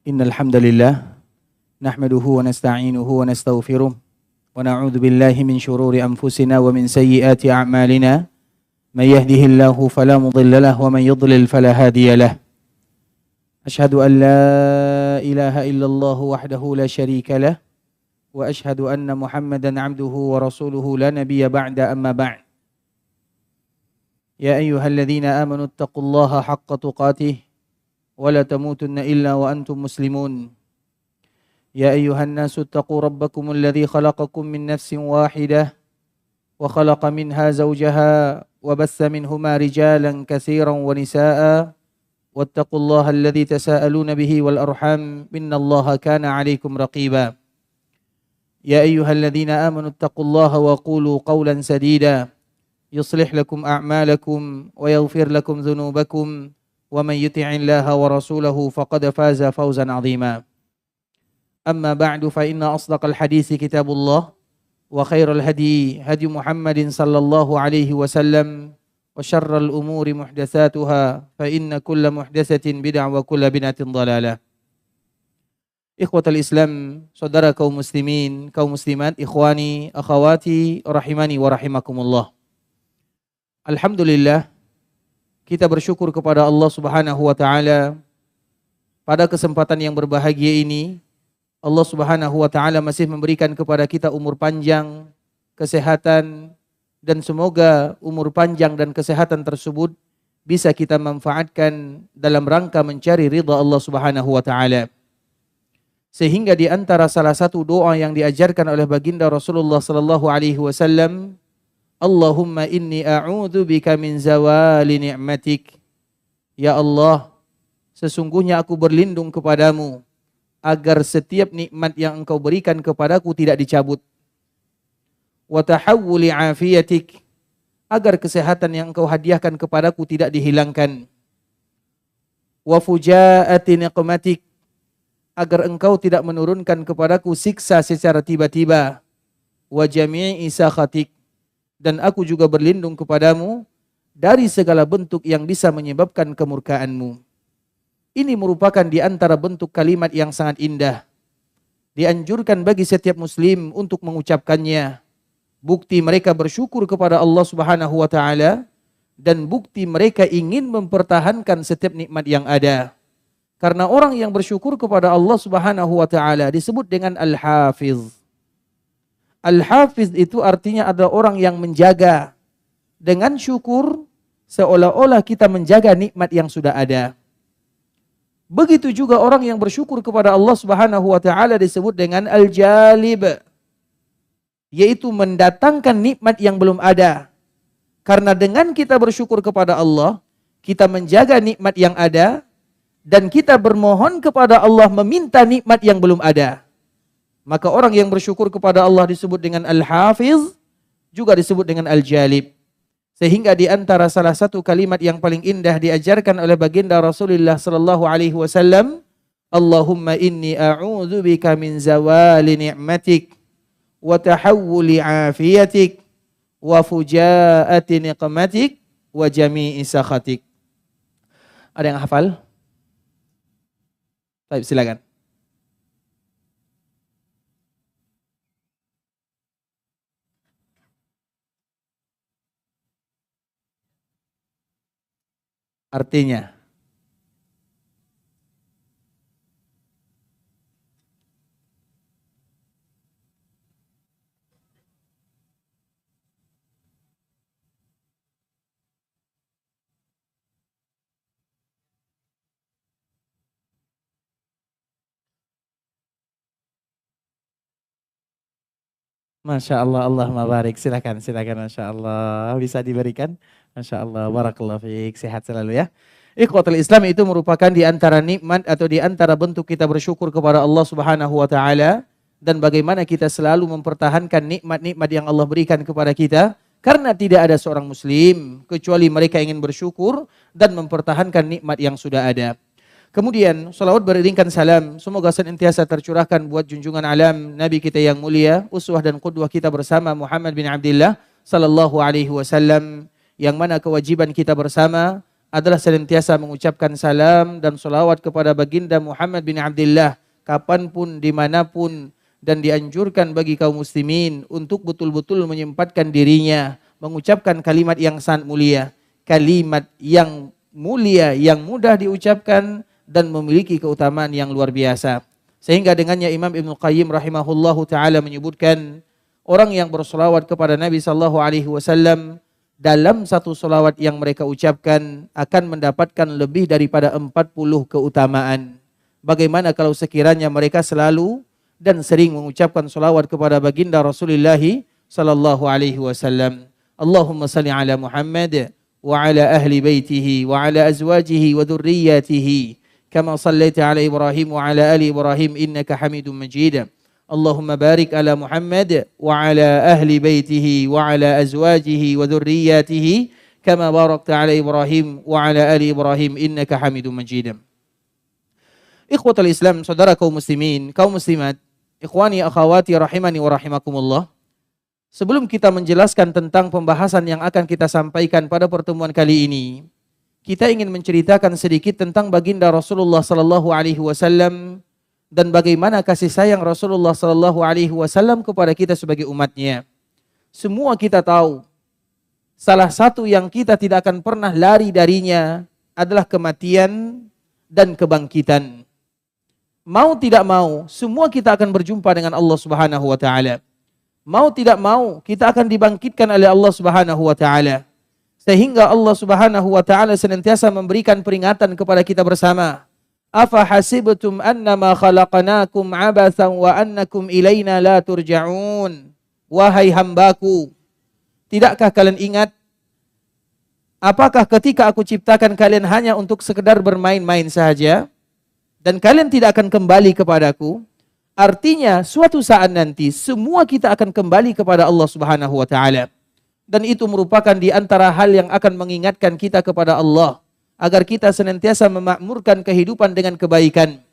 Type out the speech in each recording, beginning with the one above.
Innal hamdalillah nahmaduhu wa nasta'inuhu wa nastaghfiruh wa na'udzu billahi min shururi anfusina wa min sayyiati a'malina may yahdihillahu fala mudilla lahu wa man yudlil fala hadiya lahu. Ashhadu an la ilaha illallah wahdahu la syarika lah wa ashhadu anna Muhammadan 'abduhu wa rasuluhu la nabiyya ba'da amma ba'd. Ya ayyuhalladzina amanu taqullaha haqqa tuqatih ولا تموتن إلا وأنتم مسلمون يا أيها الناس اتقوا ربكم الذي خلقكم من نفس واحدة وخلق منها زوجها وبث منهما رجالا كثيرا ونساء واتقوا الله الذي تساءلون به والأرحام إن الله كان عليكم رقيبا يا أيها الذين آمنوا اتقوا الله وقولوا قولا سديدا يصلح لكم أعمالكم ويغفر لكم ذنوبكم ومن يطع الله ورسوله فقد فاز فوزا عظيما أما بعد فإن أصدق الحديث كتاب الله وخير الهدي هدي محمد صلى الله عليه وسلم وشر الأمور محدثاتها فإن كل محدثة بدعة وكل بدعة ضلالة. Ikhwatal Islam, saudara kaum muslimin, kaum muslimat, ikhwani, akhawati, rahimani wa rahimakumullah. Alhamdulillah, kita bersyukur kepada Allah Subhanahu wa taala pada kesempatan yang berbahagia ini. Allah Subhanahu wa taala masih memberikan kepada kita umur panjang, kesehatan, dan semoga umur panjang dan kesehatan tersebut bisa kita manfaatkan dalam rangka mencari ridha Allah Subhanahu wa taala. Sehingga di antara salah satu doa yang diajarkan oleh baginda Rasulullah sallallahu alaihi wasallam, Allahumma inni a'udzu bika min zawali ni'matik. Ya Allah, sesungguhnya aku berlindung kepadamu agar setiap nikmat yang Engkau berikan kepadaku tidak dicabut. Wa tahawuli afiyatik, agar kesehatan yang Engkau hadiahkan kepadaku tidak dihilangkan. Wa fujaati niqmatik, agar Engkau tidak menurunkan kepadaku siksa secara tiba-tiba. Wa jami'i sakhatik, dan aku juga berlindung kepadamu dari segala bentuk yang bisa menyebabkan kemurkaanmu. Ini merupakan di antara bentuk kalimat yang sangat indah. Dianjurkan bagi setiap muslim untuk mengucapkannya. Bukti mereka bersyukur kepada Allah Subhanahu wa taala dan bukti mereka ingin mempertahankan setiap nikmat yang ada. Karena orang yang bersyukur kepada Allah Subhanahu wa taala disebut dengan Al-Hafiz. Al-Hafiz itu artinya adalah orang yang menjaga. Dengan syukur seolah-olah kita menjaga nikmat yang sudah ada. Begitu juga orang yang bersyukur kepada Allah Subhanahu wa taala disebut dengan Al-Jalib, yaitu mendatangkan nikmat yang belum ada. Karena dengan kita bersyukur kepada Allah, kita menjaga nikmat yang ada dan kita bermohon kepada Allah meminta nikmat yang belum ada. Maka orang yang bersyukur kepada Allah disebut dengan Al-Hafiz, juga disebut dengan Al-Jalib. Sehingga di antara salah satu kalimat yang paling indah diajarkan oleh baginda Rasulullah sallallahu alaihi wasallam, Allahumma inni a'udzu bika min zawali ni'matik wa tahawuli afiyatik wa fujaati niqmatik wa jami'i sakhatik. Ada yang hafal? Baik, silakan. Artinya, Masya Allah, Allahumma barik. Silakan, Masya Allah. Bisa diberikan? Masya Allah, barakallahu fiik. Sehat selalu ya. Ikhwatul Islam, itu merupakan di antara nikmat atau di antara bentuk kita bersyukur kepada Allah Subhanahu wa taala dan bagaimana kita selalu mempertahankan nikmat-nikmat yang Allah berikan kepada kita, karena tidak ada seorang muslim kecuali mereka ingin bersyukur dan mempertahankan nikmat yang sudah ada. Kemudian salawat beriringkan salam semoga senantiasa tercurahkan buat junjungan alam Nabi kita yang mulia, uswah dan qudwah kita bersama Muhammad bin Abdullah sallallahu alaihi wasallam, yang mana kewajiban kita bersama adalah senantiasa mengucapkan salam dan salawat kepada baginda Muhammad bin Abdullah kapanpun, dimanapun, dan dianjurkan bagi kaum muslimin untuk betul-betul menyempatkan dirinya mengucapkan kalimat yang sangat mulia, kalimat yang mulia, yang mudah diucapkan dan memiliki keutamaan yang luar biasa. Sehingga dengannya Imam Ibnu Qayyim rahimahullahu taala menyebutkan orang yang bersolawat kepada Nabi sallallahu alaihi wasallam dalam satu solawat yang mereka ucapkan akan mendapatkan lebih daripada 40 keutamaan. Bagaimana kalau sekiranya mereka selalu dan sering mengucapkan solawat kepada baginda Rasulullah sallallahu alaihi wasallam. Allahumma salli ala Muhammad wa ala ahli baitihi wa ala azwajihi wa dhurriyyatihi kama sallaita ala Ibrahim wa ala ali Ibrahim innaka Hamidum Majid. Allahumma barik ala Muhammad wa ala ahli baitihi wa ala azwajihi wa dhurriyyatihi kama barakta ala Ibrahim wa ala ali Ibrahim innaka Hamidum Majid. Ikhwatul Islam, saudara kaum muslimin, kaum muslimat, ikhwani akhawati rahimani wa rahimakumullah. Sebelum kita menjelaskan tentang pembahasan yang akan kita sampaikan pada pertemuan kali ini, kita ingin menceritakan sedikit tentang baginda Rasulullah sallallahu alaihi wasallam dan bagaimana kasih sayang Rasulullah sallallahu alaihi wasallam kepada kita sebagai umatnya. Semua kita tahu, salah satu yang kita tidak akan pernah lari darinya adalah kematian dan kebangkitan. Mau tidak mau, semua kita akan berjumpa dengan Allah Subhanahu wa taala. Mau tidak mau, kita akan dibangkitkan oleh Allah Subhanahu wa taala. Sehingga Allah Subhanahu wa taala senantiasa memberikan peringatan kepada kita bersama. Afa hasibtum annama khalaqnakum abathan wa annakum ilaina la turja'un. Wahai hambaku, tidakkah kalian ingat apakah ketika aku ciptakan kalian hanya untuk sekedar bermain-main saja dan kalian tidak akan kembali kepadaku? Artinya suatu saat nanti semua kita akan kembali kepada Allah Subhanahu wa taala. Dan itu merupakan di antara hal yang akan mengingatkan kita kepada Allah agar kita senantiasa memakmurkan kehidupan dengan kebaikan.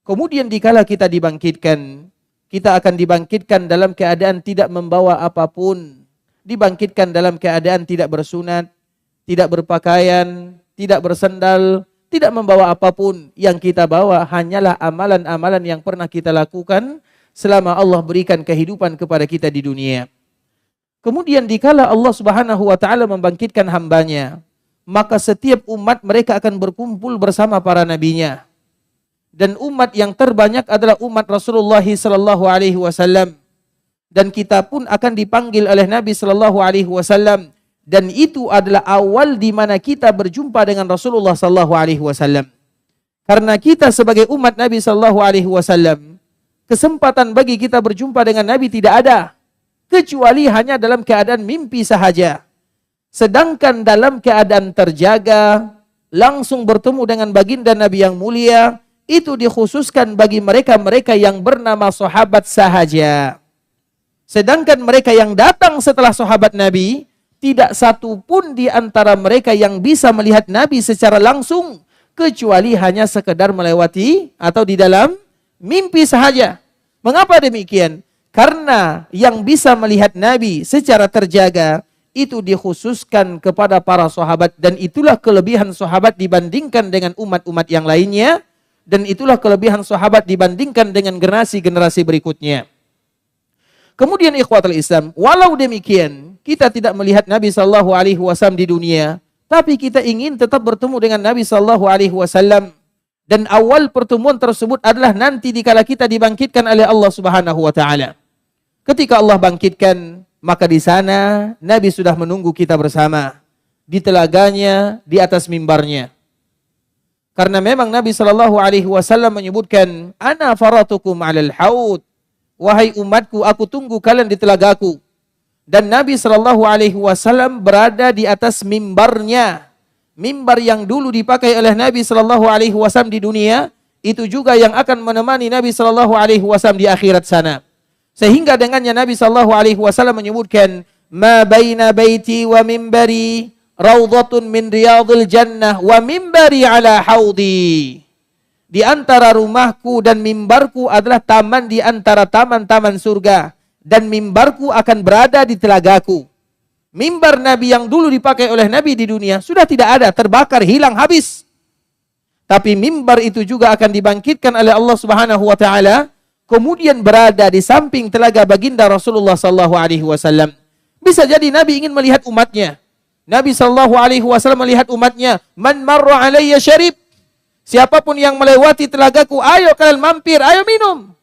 Kemudian dikala kita dibangkitkan, kita akan dibangkitkan dalam keadaan tidak membawa apapun. Dibangkitkan dalam keadaan tidak bersunat, tidak berpakaian, tidak bersandal, tidak membawa apapun. Yang kita bawa hanyalah amalan-amalan yang pernah kita lakukan selama Allah berikan kehidupan kepada kita di dunia. Kemudian dikala Allah Subhanahu wa taala membangkitkan hambanya, maka setiap umat mereka akan berkumpul bersama para nabinya. Dan umat yang terbanyak adalah umat Rasulullah sallallahu alaihi wasallam. Dan kita pun akan dipanggil oleh Nabi sallallahu alaihi wasallam, dan itu adalah awal di mana kita berjumpa dengan Rasulullah sallallahu alaihi wasallam. Karena kita sebagai umat Nabi sallallahu alaihi wasallam, kesempatan bagi kita berjumpa dengan Nabi tidak ada kecuali hanya dalam keadaan mimpi sahaja. Sedangkan dalam keadaan terjaga, langsung bertemu dengan baginda Nabi yang mulia, itu dikhususkan bagi mereka-mereka yang bernama sahabat sahaja. Sedangkan mereka yang datang setelah sahabat Nabi, tidak satu pun di antara mereka yang bisa melihat Nabi secara langsung, kecuali hanya sekedar melewati atau di dalam mimpi sahaja. Mengapa demikian? Karena yang bisa melihat Nabi secara terjaga, itu dikhususkan kepada para sahabat, dan itulah kelebihan sahabat dibandingkan dengan umat-umat yang lainnya, dan itulah kelebihan sahabat dibandingkan dengan generasi-generasi berikutnya. Kemudian ikhwatul Islam, walau demikian kita tidak melihat Nabi sallallahu alaihi wasallam di dunia, tapi kita ingin tetap bertemu dengan Nabi sallallahu alaihi wasallam, dan awal pertemuan tersebut adalah nanti dikala kita dibangkitkan oleh Allah Subhanahu wa taala. Ketika Allah bangkitkan, maka di sana Nabi sudah menunggu kita bersama di telaganya, di atas mimbarnya. Karena memang Nabi sallallahu alaihi wasallam menyebutkan, "Ana faratukum 'alal haud." Wahai umatku, aku tunggu kalian di telagaku. Dan Nabi sallallahu alaihi wasallam berada di atas mimbarnya. Mimbar yang dulu dipakai oleh Nabi sallallahu alaihi wasallam di dunia, itu juga yang akan menemani Nabi sallallahu alaihi wasallam di akhirat sana. Sehingga dengannya Nabi sallallahu alaihi wasallam menyebutkan, "Ma baina baiti wa mimbari raudhatun min riyadhil jannah wa mimbari ala haudi." Di antara rumahku dan mimbarku adalah taman di antara taman-taman surga, dan mimbarku akan berada di telagaku. Mimbar Nabi yang dulu dipakai oleh Nabi di dunia sudah tidak ada, terbakar, hilang, habis. Tapi mimbar itu juga akan dibangkitkan oleh Allah Subhanahu wa taala, kemudian berada di samping telaga baginda Rasulullah sallallahu alaihi wasallam. Bisa jadi Nabi ingin melihat umatnya. Nabi sallallahu alaihi wasallam melihat umatnya, "Man marra alayya syarib." Siapapun yang melewati telagaku, ayo kalian mampir, ayo minum.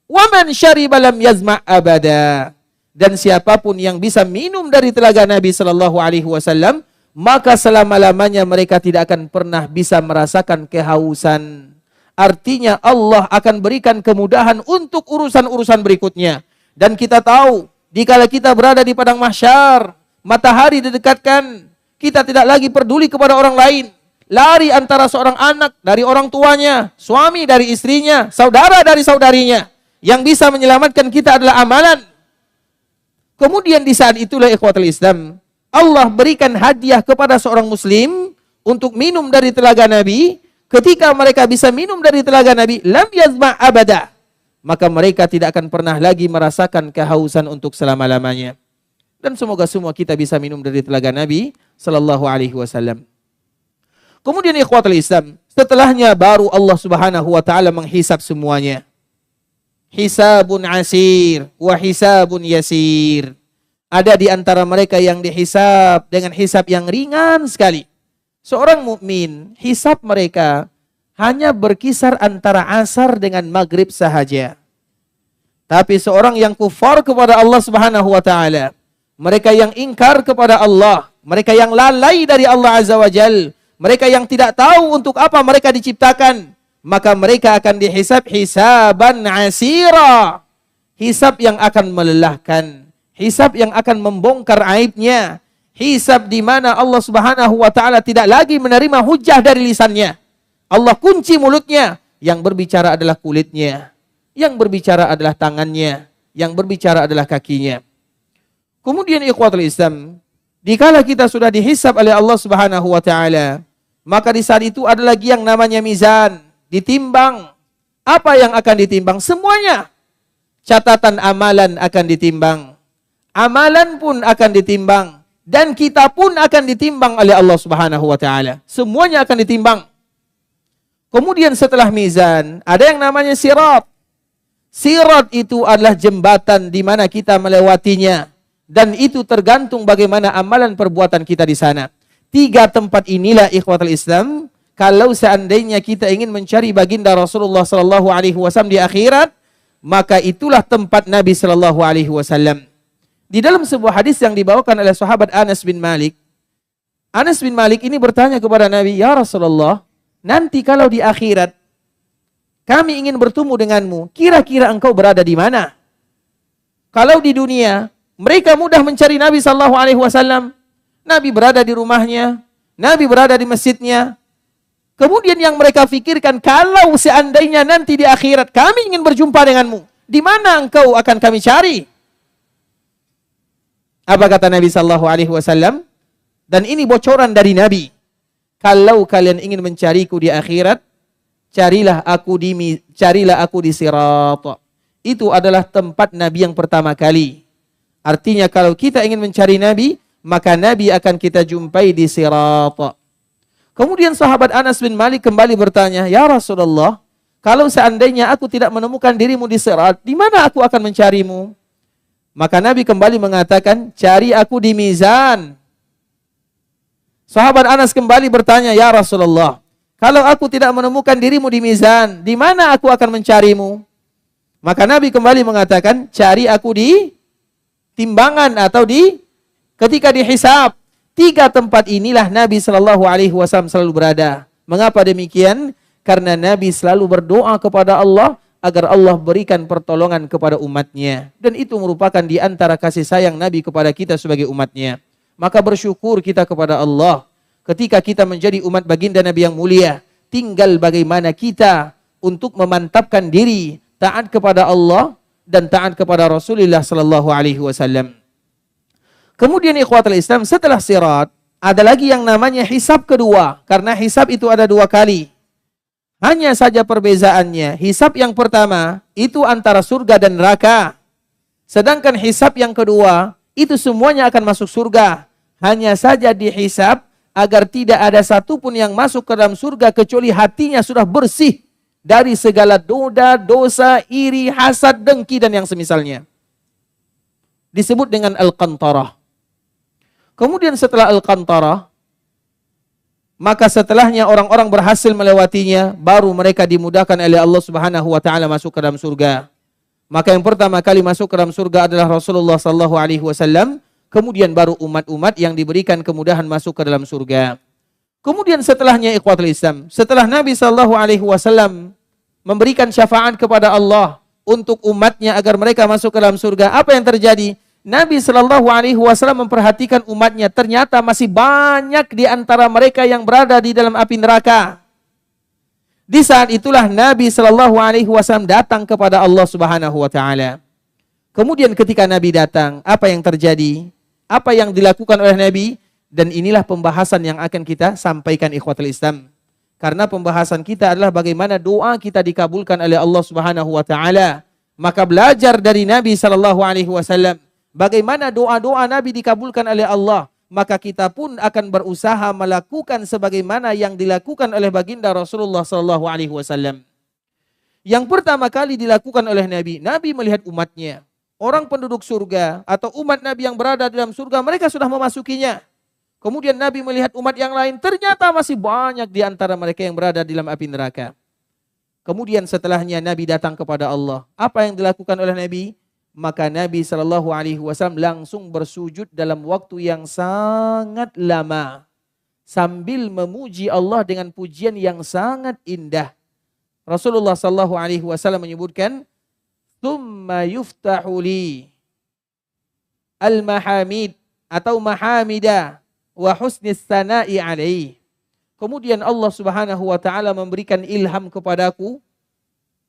Wa man syariba lam yazma' abada. Dan siapapun yang bisa minum dari telaga Nabi sallallahu alaihi wasallam, maka selama-lamanya mereka tidak akan pernah bisa merasakan kehausan. Artinya Allah akan berikan kemudahan untuk urusan-urusan berikutnya. Dan kita tahu, dikala kita berada di padang mahsyar, matahari didekatkan, kita tidak lagi peduli kepada orang lain. Lari antara seorang anak dari orang tuanya, suami dari istrinya, saudara dari saudarinya. Yang bisa menyelamatkan kita adalah amalan. Kemudian di saat itulah ikhwatul Islam, Allah berikan hadiah kepada seorang muslim untuk minum dari telaga Nabi. Ketika mereka bisa minum dari telaga Nabi, lam yazma' abada. Maka mereka tidak akan pernah lagi merasakan kehausan untuk selama-lamanya. Dan semoga semua kita bisa minum dari telaga Nabi sallallahu alaihi wasallam. Kemudian ikhwatul Islam, setelahnya baru Allah Subhanahu wa taala menghisab semuanya. Hisabun asir wa hisabun yasir. Ada di antara mereka yang dihisab dengan hisab yang ringan sekali. Seorang mukmin, hisab mereka hanya berkisar antara asar dengan maghrib sahaja. Tapi seorang yang kufar kepada Allah Subhanahu wa taala, mereka yang ingkar kepada Allah, mereka yang lalai dari Allah Azza wa Jalla, mereka yang tidak tahu untuk apa mereka diciptakan, maka mereka akan dihisab hisaban asira. Hisab yang akan melelahkan, hisab yang akan membongkar aibnya, hisab di mana Allah Subhanahu wa taala tidak lagi menerima hujah dari lisannya. Allah kunci mulutnya, yang berbicara adalah kulitnya, yang berbicara adalah tangannya, yang berbicara adalah kakinya. Kemudian ikhwatul Islam, dikala kita sudah dihisab oleh Allah Subhanahu wa taala, maka di saat itu ada lagi yang namanya mizan, ditimbang. Apa yang akan ditimbang? Semuanya. Catatan amalan akan ditimbang. Amalan pun akan ditimbang. Dan kita pun akan ditimbang oleh Allah Subhanahu wa taala. Semuanya akan ditimbang. Kemudian setelah mizan, ada yang namanya sirat. Sirat itu adalah jembatan di mana kita melewatinya. Dan itu tergantung bagaimana amalan perbuatan kita di sana. 3 tempat inilah ikhwatul Islam, kalau seandainya kita ingin mencari baginda Rasulullah sallallahu alaihi wasallam di akhirat, maka itulah tempat Nabi sallallahu alaihi wasallam. Di dalam sebuah hadis yang dibawakan oleh sahabat Anas bin Malik, Anas bin Malik ini bertanya kepada Nabi, "Ya Rasulullah, nanti kalau di akhirat kami ingin bertemu denganmu, kira-kira engkau berada di mana?" Kalau di dunia mereka mudah mencari Nabi sallallahu alaihi wasallam, Nabi berada di rumahnya, Nabi berada di masjidnya. Kemudian yang mereka pikirkan, kalau seandainya nanti di akhirat kami ingin berjumpa denganmu, di mana engkau akan kami cari? Apa kata Nabi sallallahu alaihi wasallam? Dan ini bocoran dari Nabi. Kalau kalian ingin mencariku di akhirat, carilah aku di sirat. Itu adalah tempat Nabi yang pertama kali. Artinya kalau kita ingin mencari Nabi, maka Nabi akan kita jumpai di sirat. Kemudian sahabat Anas bin Malik kembali bertanya, "Ya Rasulullah, kalau seandainya aku tidak menemukan dirimu di sirat, di mana aku akan mencarimu?" Maka Nabi kembali mengatakan, "Cari aku di mizan." Sahabat Anas kembali bertanya, "Ya Rasulullah, kalau aku tidak menemukan dirimu di mizan, di mana aku akan mencarimu?" Maka Nabi kembali mengatakan, "Cari aku di timbangan atau ketika dihisab." 3 tempat inilah Nabi sallallahu alaihi wasallam selalu berada. Mengapa demikian? Karena Nabi selalu berdoa kepada Allah agar Allah berikan pertolongan kepada umatnya. Dan itu merupakan di antara kasih sayang Nabi kepada kita sebagai umatnya. Maka bersyukur kita kepada Allah ketika kita menjadi umat baginda Nabi yang mulia. Tinggal bagaimana kita untuk memantapkan diri taat kepada Allah dan taat kepada Rasulullah sallallahu alaihi wasallam. Kemudian ikhwatul Islam, setelah sirat, ada lagi yang namanya hisab kedua. Karena hisab itu ada 2 kali. Hanya saja perbezaannya, hisab yang pertama, itu antara surga dan neraka. Sedangkan hisab yang kedua, itu semuanya akan masuk surga. Hanya saja dihisab agar tidak ada satupun yang masuk ke dalam surga kecuali hatinya sudah bersih dari segala noda, dosa, iri, hasad, dengki, dan yang semisalnya. Disebut dengan Al-Qantarah. Kemudian setelah Al-Qantarah, maka setelahnya orang-orang berhasil melewatinya, baru mereka dimudahkan oleh Allah Subhanahu wa taala masuk ke dalam surga. Maka yang pertama kali masuk ke dalam surga adalah Rasulullah sallallahu alaihi wasallam, kemudian baru umat-umat yang diberikan kemudahan masuk ke dalam surga. Kemudian setelahnya ikhwatul Islam, setelah Nabi sallallahu alaihi wasallam memberikan syafaat kepada Allah untuk umatnya agar mereka masuk ke dalam surga, apa yang terjadi? Nabi sallallahu alaihi wasallam memperhatikan umatnya, ternyata masih banyak di antara mereka yang berada di dalam api neraka. Di saat itulah Nabi sallallahu alaihi wasallam datang kepada Allah Subhanahu wa taala. Kemudian ketika Nabi datang, apa yang terjadi? Apa yang dilakukan oleh Nabi? Dan inilah pembahasan yang akan kita sampaikan ikhwatul Islam. Karena pembahasan kita adalah bagaimana doa kita dikabulkan oleh Allah Subhanahu wa taala. Maka belajar dari Nabi sallallahu alaihi wasallam bagaimana doa-doa Nabi dikabulkan oleh Allah, maka kita pun akan berusaha melakukan sebagaimana yang dilakukan oleh baginda Rasulullah sallallahu alaihi wasallam. Yang pertama kali dilakukan oleh Nabi, Nabi melihat umatnya, orang penduduk surga atau umat Nabi yang berada di dalam surga, mereka sudah memasukinya. Kemudian Nabi melihat umat yang lain, ternyata masih banyak di antara mereka yang berada di dalam api neraka. Kemudian setelahnya Nabi datang kepada Allah. Apa yang dilakukan oleh Nabi? Maka Nabi sallallahu alaihi wasallam langsung bersujud dalam waktu yang sangat lama sambil memuji Allah dengan pujian yang sangat indah. Rasulullah sallallahu alaihi wasallam menyebutkan, "Tsumma yuftahu li al-mahamid atau mahamida wa husnis sana'i alaihi." Kemudian Allah Subhanahu wa taala memberikan ilham kepadaku,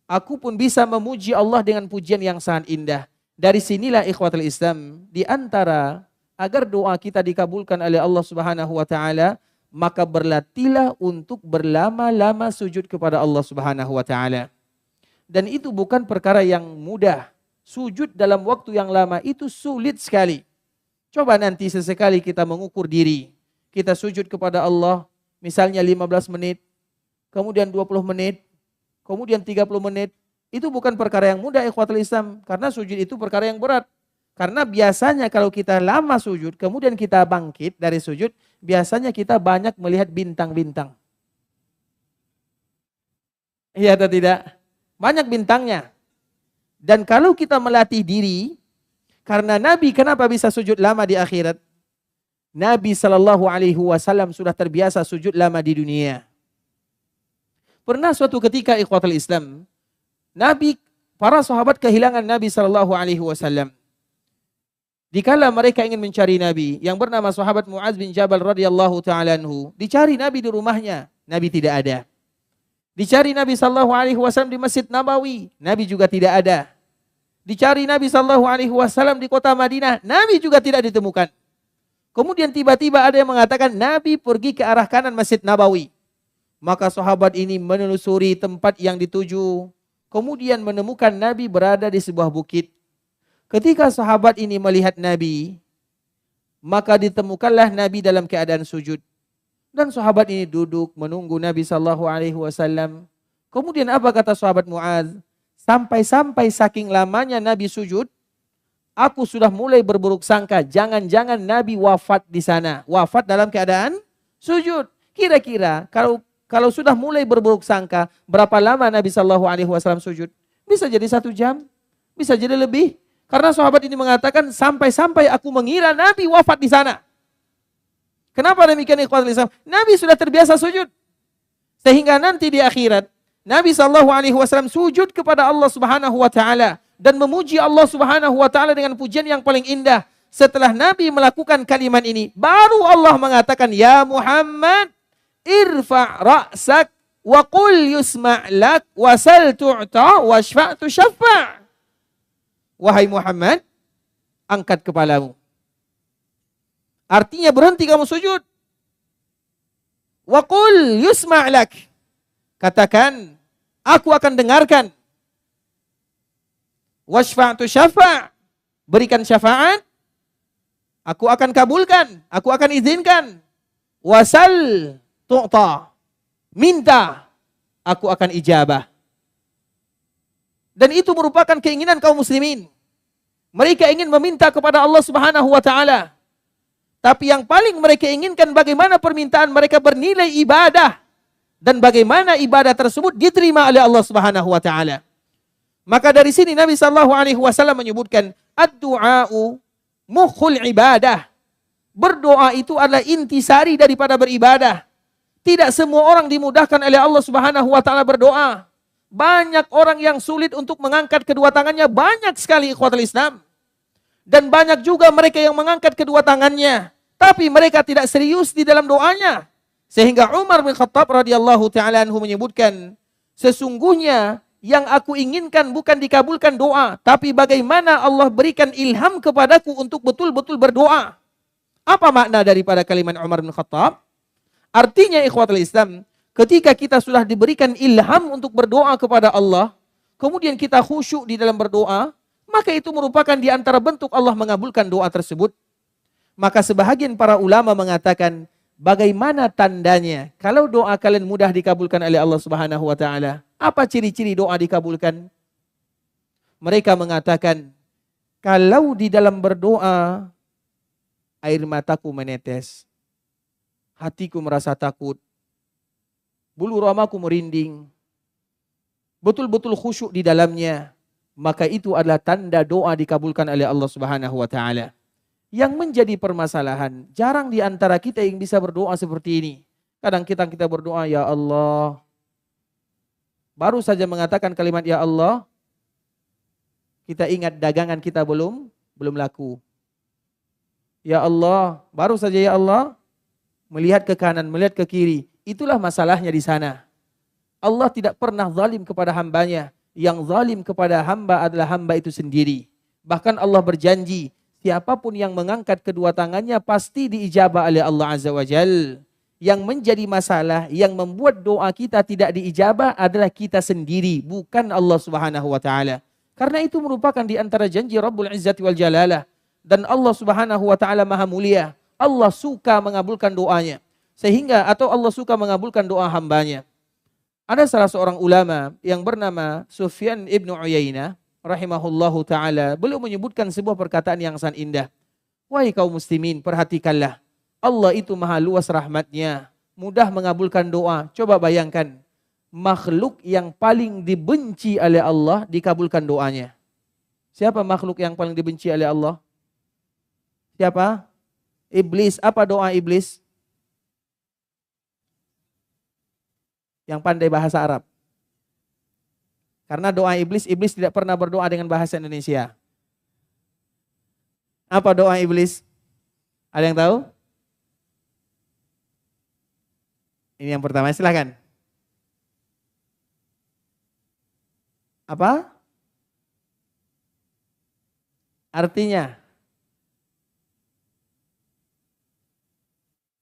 aku pun bisa memuji Allah dengan pujian yang sangat indah. Dari sinilah ikhwatul Islam, di antara agar doa kita dikabulkan oleh Allah Subhanahu wa taala, maka berlatihlah untuk berlama-lama sujud kepada Allah Subhanahu wa taala. Dan itu bukan perkara yang mudah. Sujud dalam waktu yang lama itu sulit sekali. Coba nanti sesekali kita mengukur diri. Kita sujud kepada Allah misalnya 15 menit, kemudian 20 menit, kemudian 30 menit. Itu bukan perkara yang mudah ikhwatul Islam, karena sujud itu perkara yang berat. Karena biasanya kalau kita lama sujud, kemudian kita bangkit dari sujud, biasanya kita banyak melihat bintang-bintang. Iya atau tidak? Banyak bintangnya. Dan kalau kita melatih diri, karena Nabi kenapa bisa sujud lama di akhirat? Nabi sallallahu alaihi wasallam sudah terbiasa sujud lama di dunia. Pernah suatu ketika ikhwatul Islam, para sahabat kehilangan Nabi sallallahu alaihi wasallam. Dikala mereka ingin mencari Nabi, yang bernama sahabat Muaz bin Jabal radhiyallahu taala anhu, dicari Nabi di rumahnya, Nabi tidak ada. Dicari Nabi sallallahu alaihi wasallam di Masjid Nabawi, Nabi juga tidak ada. Dicari Nabi sallallahu alaihi wasallam di kota Madinah, Nabi juga tidak ditemukan. Kemudian tiba-tiba ada yang mengatakan Nabi pergi ke arah kanan Masjid Nabawi. Maka sahabat ini menelusuri tempat yang dituju, kemudian menemukan Nabi berada di sebuah bukit. Ketika sahabat ini melihat Nabi, maka ditemukanlah Nabi dalam keadaan sujud. Dan sahabat ini duduk menunggu Nabi sallallahu alaihi wasallam. Kemudian apa kata sahabat Muaz? Sampai-sampai saking lamanya Nabi sujud, aku sudah mulai berburuk sangka, jangan-jangan Nabi wafat di sana. Wafat dalam keadaan sujud. Kira-kira kalau sudah mulai berburuk sangka, berapa lama Nabi sallallahu alaihi wasallam sujud? Bisa jadi 1 jam, bisa jadi lebih. Karena sahabat ini mengatakan sampai-sampai aku mengira Nabi wafat di sana. Kenapa demikian ikhwatul Islam? Nabi sudah terbiasa sujud. Sehingga nanti di akhirat, Nabi sallallahu alaihi wasallam sujud kepada Allah Subhanahu wa taala dan memuji Allah Subhanahu wa taala dengan pujian yang paling indah. Setelah Nabi melakukan kalimat ini, baru Allah mengatakan, "Ya Muhammad, irfa' ra'sak wa qul yusma' lak wa sal tu'ta wa syfa' tusyaffa'." Wahai Muhammad, angkat kepalamu. Artinya berhenti kamu sujud. Wa qul yusma' lak. Katakan, aku akan dengarkan. Wa syfa' tusyaffa'. Berikan syafaat aku akan kabulkan, aku akan izinkan. Wasal tu'ta, minta, aku akan ijabah. Dan itu merupakan keinginan kaum muslimin. Mereka ingin meminta kepada Allah Subhanahu wa taala. Tapi yang paling mereka inginkan bagaimana permintaan mereka bernilai ibadah dan bagaimana ibadah tersebut diterima oleh Allah Subhanahu wa taala. Maka dari sini Nabi sallallahu alaihi wasallam menyebutkan ad-du'a'u mukhul ibadah. Berdoa itu adalah intisari daripada beribadah. Tidak semua orang dimudahkan oleh Allah Subhanahu wa taala berdoa. Banyak orang yang sulit untuk mengangkat kedua tangannya, banyak sekali ikhwatul Islam. Dan banyak juga mereka yang mengangkat kedua tangannya, tapi mereka tidak serius di dalam doanya. Sehingga Umar bin Khattab radhiyallahu taala anhu menyebutkan, sesungguhnya yang aku inginkan bukan dikabulkan doa, tapi bagaimana Allah berikan ilham kepadaku untuk betul-betul berdoa. Apa makna daripada kalimat Umar bin Khattab? Artinya ikhwatul Islam, ketika kita sudah diberikan ilham untuk berdoa kepada Allah, kemudian kita khusyuk di dalam berdoa, maka itu merupakan di antara bentuk Allah mengabulkan doa tersebut. Maka sebahagian para ulama mengatakan, bagaimana tandanya kalau doa kalian mudah dikabulkan oleh Allah Subhanahu wa taala? Apa ciri-ciri doa dikabulkan? Mereka mengatakan, kalau di dalam berdoa air mataku menetes, hatiku merasa takut, bulu ramaku merinding, betul-betul khusyuk di dalamnya, maka itu adalah tanda doa dikabulkan oleh Allah Subhanahu wa taala. Yang menjadi permasalahan, jarang di antara kita yang bisa berdoa seperti ini. Kadang kita berdoa, ya Allah, baru saja mengatakan kalimat ya Allah, kita ingat dagangan kita belum laku. Ya Allah, baru saja ya Allah, melihat ke kanan, melihat ke kiri. Itulah masalahnya di sana. Allah tidak pernah zalim kepada hambanya. Yang zalim kepada hamba adalah hamba itu sendiri. Bahkan Allah berjanji, siapapun yang mengangkat kedua tangannya pasti diijabah oleh Allah Azza wa Jal. Yang menjadi masalah, yang membuat doa kita tidak diijabah adalah kita sendiri, bukan Allah Subhanahu wa taala. Karena itu merupakan di antara janji Rabbul Izzati wal Jalalah. Dan Allah Subhanahu wa taala Maha Mulia. Allah suka mengabulkan doanya. Sehingga atau Allah suka mengabulkan doa hambanya. Ada salah seorang ulama yang bernama Sufyan ibnu Uyainah rahimahullahu ta'ala. Beliau menyebutkan sebuah perkataan yang sangat indah. Wahai kaum muslimin, perhatikanlah. Allah itu maha luas rahmatnya. Mudah mengabulkan doa. Coba bayangkan. Makhluk yang paling dibenci oleh Allah dikabulkan doanya. Siapa makhluk yang paling dibenci oleh Allah? Siapa? Iblis. Apa doa iblis? Yang pandai bahasa Arab. Karena doa iblis tidak pernah berdoa dengan bahasa Indonesia. Apa doa iblis? Ada yang tahu? Ini yang pertama, silakan. Apa? Artinya?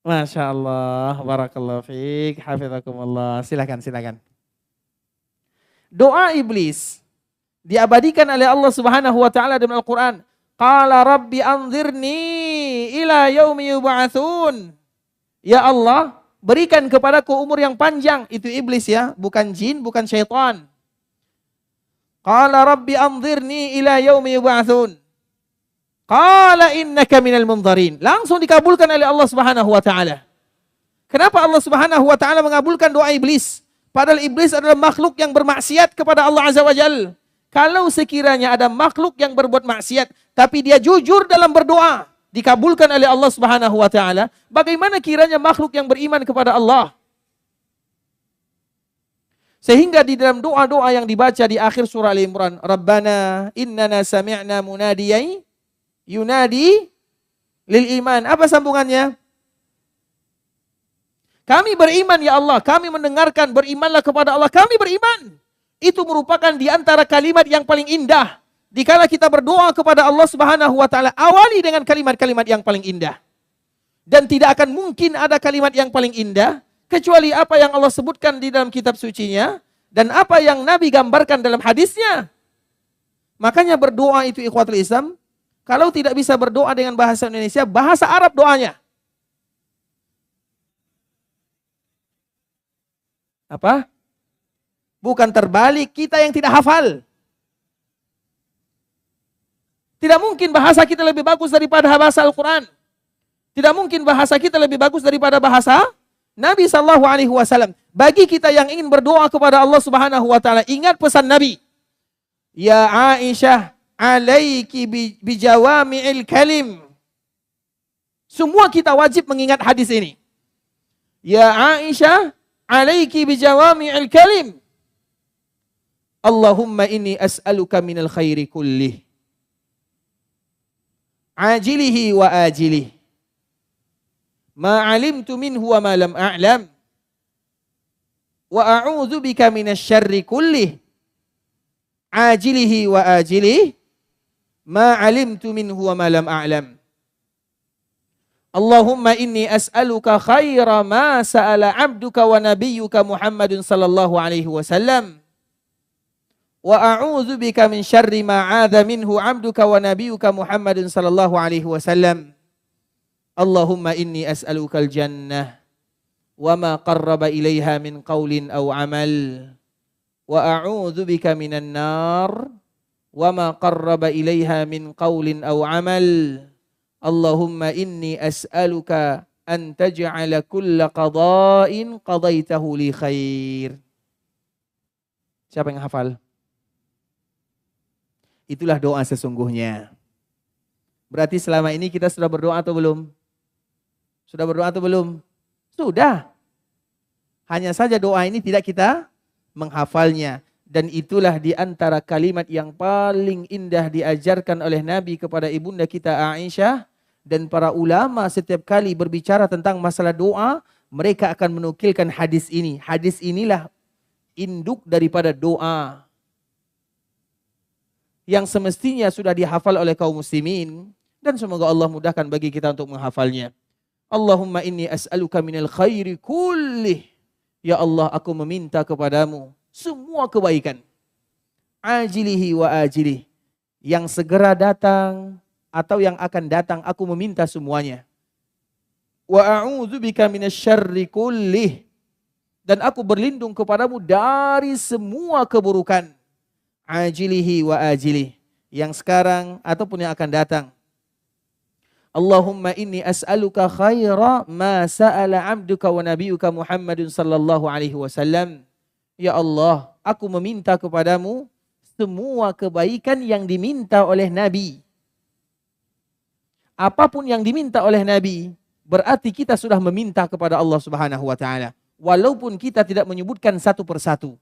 Masya Allah, barakallahu fiik, hafizakumullah. Silakan. Doa iblis diabadikan oleh Allah Subhanahu wa taala dalam Al-Qur'an. Qala rabbi anzirni ila yaumi yub'atsun. Ya Allah, berikan kepadaku umur yang panjang. Itu iblis ya, bukan jin, bukan syaitan. Qala rabbi anzirni ila yaumi yub'atsun. Qala innaka minal munzarin. Langsung dikabulkan oleh Allah Subhanahu wa taala. Kenapa Allah Subhanahu wa taala mengabulkan doa iblis? Padahal iblis adalah makhluk yang bermaksiat kepada Allah Azza wa Jalla. Kalau sekiranya ada makhluk yang berbuat maksiat tapi dia jujur dalam berdoa, dikabulkan oleh Allah Subhanahu wa taala, bagaimana kiranya makhluk yang beriman kepada Allah? Sehingga di dalam doa-doa yang dibaca di akhir surah Al-Imran, Rabbana innana sami'na munadiyan yunadi lil iman. Apa sambungannya? Kami beriman ya Allah, kami mendengarkan, berimanlah kepada Allah, kami beriman. Itu merupakan di antara kalimat yang paling indah. Dikala kita berdoa kepada Allah Subhanahu wa taala, awali dengan kalimat-kalimat yang paling indah. Dan tidak akan mungkin ada kalimat yang paling indah kecuali apa yang Allah sebutkan di dalam kitab sucinya dan apa yang Nabi gambarkan dalam hadisnya. Makanya berdoa itu ikhwatul Islam Kalau tidak bisa berdoa dengan bahasa Indonesia, bahasa Arab doanya. Apa? Bukan terbalik, kita yang tidak hafal. Tidak mungkin bahasa kita lebih bagus daripada bahasa Al-Quran. Tidak mungkin bahasa kita lebih bagus daripada bahasa Nabi SAW. Bagi kita yang ingin berdoa kepada Allah Subhanahu Wa Taala, ingat pesan Nabi. Ya Aisyah, alaiki bijawami'il kalim. Semua kita wajib mengingat hadis ini. Ya Aisyah, alaiki bijawami'il kalim. Allahumma inni as'aluka minal khairi kullih. Ajilihi wa ajilih. Ma alimtu minhu wa ma lam a'lam. Wa a'udzu bika minasy syarri kullih. Ajilihi wa ajilih. Ma alimtu minhu wa ma lam a'lam. Allahumma inni as'aluka khaira ma sa'ala 'abduka wa nabiyyuka Muhammadun sallallahu alaihi wasallam. Wa a'udzu bika min syarri ma 'adza minhu 'abduka wa nabiyyuka Muhammadun sallallahu alaihi wasallam. Allahumma inni as'aluka al-jannah wa ma qarraba ilaiha min qawlin aw 'amal. Wa a'udzu bika minan nar wa ma qarraba ilaiha min qawlin aw 'amal. Allahumma inni as'aluka an taj'ala kulla qada'in qadaitahu li khair. Siapa yang hafal? Itulah doa sesungguhnya. Berarti selama ini kita sudah berdoa atau belum? Sudah berdoa atau belum? Sudah. Hanya saja doa ini tidak kita menghafalnya. Dan itulah di antara kalimat yang paling indah diajarkan oleh Nabi kepada ibunda kita Aisyah. Dan para ulama setiap kali berbicara tentang masalah doa, mereka akan menukilkan hadis ini. Hadis inilah induk daripada doa. Yang semestinya sudah dihafal oleh kaum muslimin. Dan semoga Allah mudahkan bagi kita untuk menghafalnya. Allahumma inni as'aluka minal khairi kullih. Ya Allah, aku meminta kepadamu semua kebaikan. Ajilihi wa ajilih. Yang segera datang atau yang akan datang, aku meminta semuanya. Wa a'udzu bika minasyarri kullih. Dan aku berlindung kepadamu dari semua keburukan. Ajilihi wa ajilih. Yang sekarang ataupun yang akan datang. Allahumma inni as'aluka khaira ma sa'ala 'abduka wa nabiyyuka Muhammadun sallallahu alaihi wasallam. Ya Allah, aku meminta kepadamu semua kebaikan yang diminta oleh Nabi. Apapun yang diminta oleh Nabi, berarti kita sudah meminta kepada Allah Subhanahu wa taala, walaupun kita tidak menyebutkan satu persatu.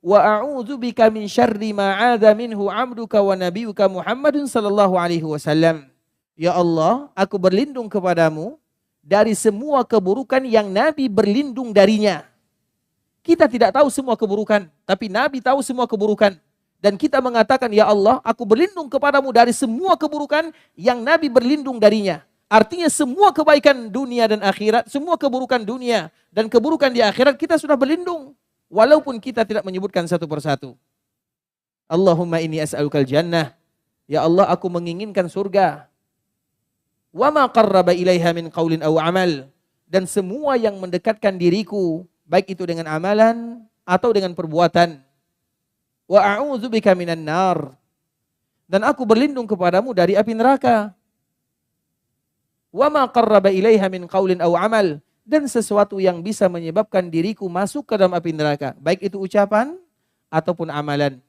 Wa a'udzu bika min syarri ma 'adza minhu 'abduka wa nabiyyuka Muhammadun sallallahu alaihi wasallam. Ya Allah, aku berlindung kepadamu dari semua keburukan yang Nabi berlindung darinya. Kita tidak tahu semua keburukan, tapi Nabi tahu semua keburukan. Dan kita mengatakan, ya Allah, aku berlindung kepadamu dari semua keburukan yang Nabi berlindung darinya. Artinya semua kebaikan dunia dan akhirat, semua keburukan dunia dan keburukan di akhirat kita sudah berlindung. Walaupun kita tidak menyebutkan satu persatu. Allahumma inni as'alukal jannah. Ya Allah, aku menginginkan surga. Wa ma qarraba ilaiha min qaulin aw amal. Dan semua yang mendekatkan diriku, baik itu dengan amalan atau dengan perbuatan. Wa a'udzu bika minan nar. Dan aku berlindung kepadamu dari api neraka. Wa ma qarraba ilaiha min qaulin aw amal. Dan sesuatu yang bisa menyebabkan diriku masuk ke dalam api neraka, baik itu ucapan ataupun amalan.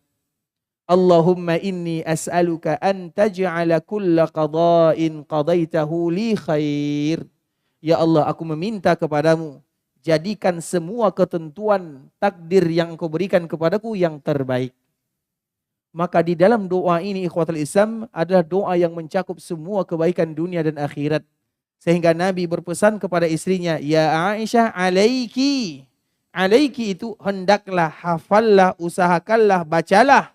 Allahumma inni as'aluka an taj'ala kulla qada'in qadaitahu li khair. Ya Allah, aku meminta kepadamu, jadikan semua ketentuan takdir yang Engkau berikan kepadaku yang terbaik. Maka di dalam doa ini ikhwatul Islam adalah doa yang mencakup semua kebaikan dunia dan akhirat. Sehingga Nabi berpesan kepada istrinya, ya Aisyah, alaiki. Alaiki itu hendaklah, hafallah, usahakanlah, bacalah.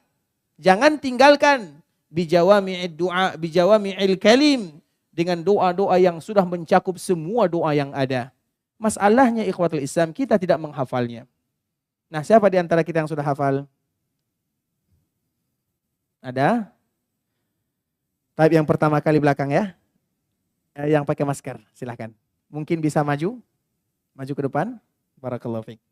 Jangan tinggalkan. Bijawami'id du'a, bijawami'il kalim. Dengan doa-doa yang sudah mencakup semua doa yang ada. Masalahnya ikhwatul Islam, kita tidak menghafalnya. Nah, siapa di antara kita yang sudah hafal? Ada? Taib yang pertama kali belakang ya. Yang pakai masker, silahkan. Mungkin bisa maju ke depan. Barakallahu fiik.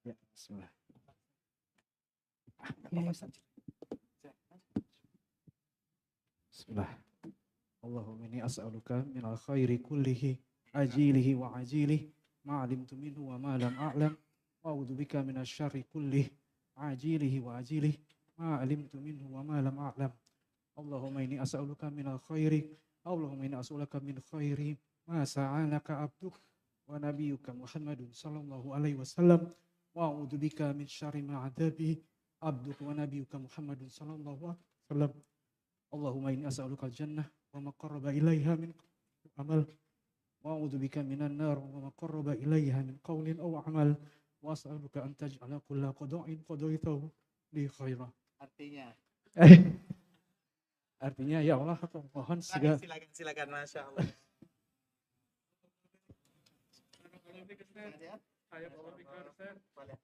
Ya, bismillah. Bismillah. Allahumma inni as'aluka minal khairi kullihi ajilihi wa ajilihi ma 'alimtu minhu wa ma lam a'lam wa a'udzu bika minasy syarri kullihi ajilihi wa ajilihi ma 'alimtu minhu wa ma lam a'lam. Allahumma inni as'aluka minal khairi Allahumma inni as'aluka min khairi ma sa'alaka abduk wa nabiyyuka Muhammadun sallallahu alaihi wasallam wa a'udzu bika min syarri ma 'adabi abduk wa nabiyyuka Muhammadun sallallahu alaihi wasallam. Allahumma inni as'aluka al-jannah wa ma qarraba ilaiha min amal wa a'udzu bika minan nar wa ma qarraba ilaiha min qawlin aw amal wa as'aluka an taj'ala kulla qada'in qadaitahu li khaira. Artinya ya Allah aku mohon segala Silakan Masya Allah.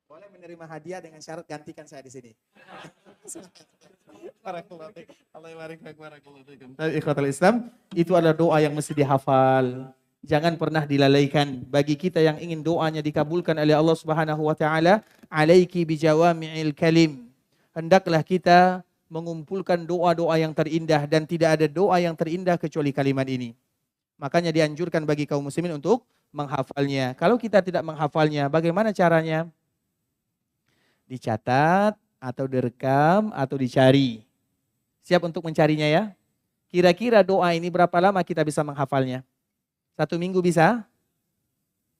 Boleh menerima hadiah dengan syarat gantikan saya di sini. Ikhwatul Islam, itu adalah doa yang mesti dihafal. Jangan pernah dilalaikan. Bagi kita yang ingin doanya dikabulkan oleh Allah Subhanahu wa taala, alaiki bijawami'il kalim. Hendaklah kita mengumpulkan doa-doa yang terindah, dan tidak ada doa yang terindah kecuali kalimat ini. Makanya dianjurkan bagi kaum muslimin untuk menghafalnya. Kalau kita tidak menghafalnya, bagaimana caranya? Dicatat atau direkam atau dicari. Siap untuk mencarinya ya? Kira-kira doa ini berapa lama kita bisa menghafalnya? 1 minggu bisa?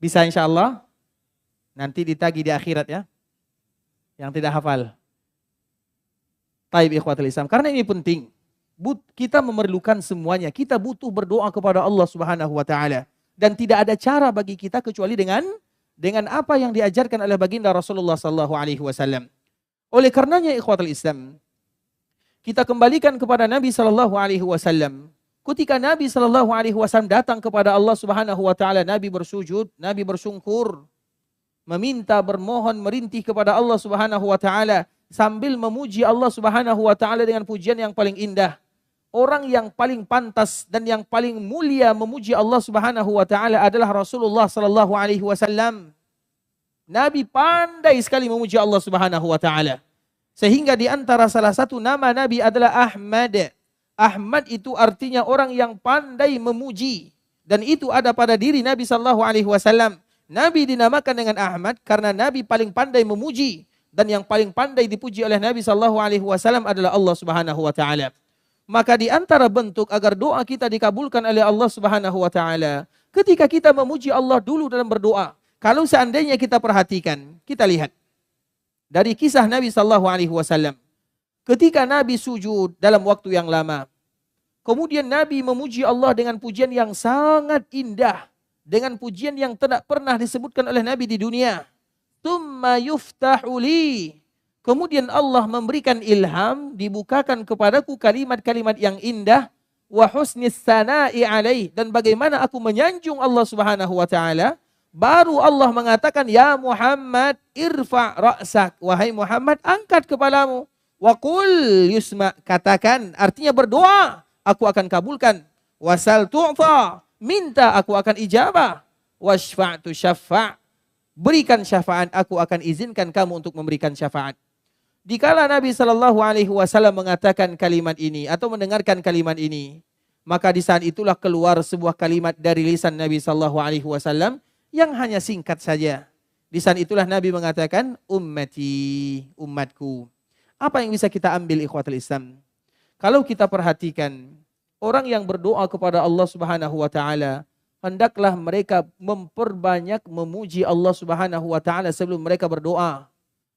Bisa insya Allah? Nanti ditagih di akhirat ya. Yang tidak hafal. Taib ikhwatul Islam. Karena ini penting. Kita memerlukan semuanya. Kita butuh berdoa kepada Allah Subhanahu wa taala. Dan tidak ada cara bagi kita kecuali dengan apa yang diajarkan oleh baginda Rasulullah sallallahu alaihi wasallam. Oleh karenanya ikhwatul Islam, kita kembalikan kepada Nabi sallallahu alaihi wasallam. Ketika Nabi sallallahu alaihi wasallam datang kepada Allah Subhanahu wa taala, Nabi bersujud, Nabi bersungkur, meminta, bermohon, merintih kepada Allah Subhanahu wa taala sambil memuji Allah Subhanahu wa taala dengan pujian yang paling indah. Orang yang paling pantas dan yang paling mulia memuji Allah Subhanahu wa taala adalah Rasulullah sallallahu alaihi wasallam. Nabi pandai sekali memuji Allah Subhanahu wa taala. Sehingga di antara salah satu nama Nabi adalah Ahmad. Ahmad itu artinya orang yang pandai memuji, dan itu ada pada diri Nabi sallallahu alaihi wasallam. Nabi dinamakan dengan Ahmad karena Nabi paling pandai memuji, dan yang paling pandai dipuji oleh Nabi sallallahu alaihi wasallam adalah Allah Subhanahu wa taala. Maka di antara bentuk agar doa kita dikabulkan oleh Allah Subhanahu wa taala, ketika kita memuji Allah dulu dalam berdoa. Kalau seandainya kita perhatikan, kita lihat dari kisah Nabi sallallahu alaihi wasallam. Ketika Nabi sujud dalam waktu yang lama, kemudian Nabi memuji Allah dengan pujian yang sangat indah, dengan pujian yang tidak pernah disebutkan oleh Nabi di dunia. Tsumma yuftahu li. Kemudian Allah memberikan ilham, dibukakan kepadaku kalimat-kalimat yang indah, wa husnis sana'i alaih, dan bagaimana aku menyanjung Allah Subhanahu wa taala. Baru Allah mengatakan, ya Muhammad irfa' ra'sak, wahai Muhammad angkat kepalamu, wa qul yusma, katakan, artinya berdoa, aku akan kabulkan, wasal tu'ta, minta aku akan ijabah, wasfa'tu syafa', berikan syafaat, aku akan izinkan kamu untuk memberikan syafaat. Dikala Nabi sallallahu alaihi wasallam mengatakan kalimat ini atau mendengarkan kalimat ini, maka di saat itulah keluar sebuah kalimat dari lisan Nabi sallallahu alaihi wasallam yang hanya singkat saja. Di saat itulah Nabi mengatakan ummati, umatku. Apa yang bisa kita ambil ikhwatul Islam? Kalau kita perhatikan orang yang berdoa kepada Allah Subhanahu wa taala, hendaklah mereka memperbanyak memuji Allah Subhanahu wa taala sebelum mereka berdoa.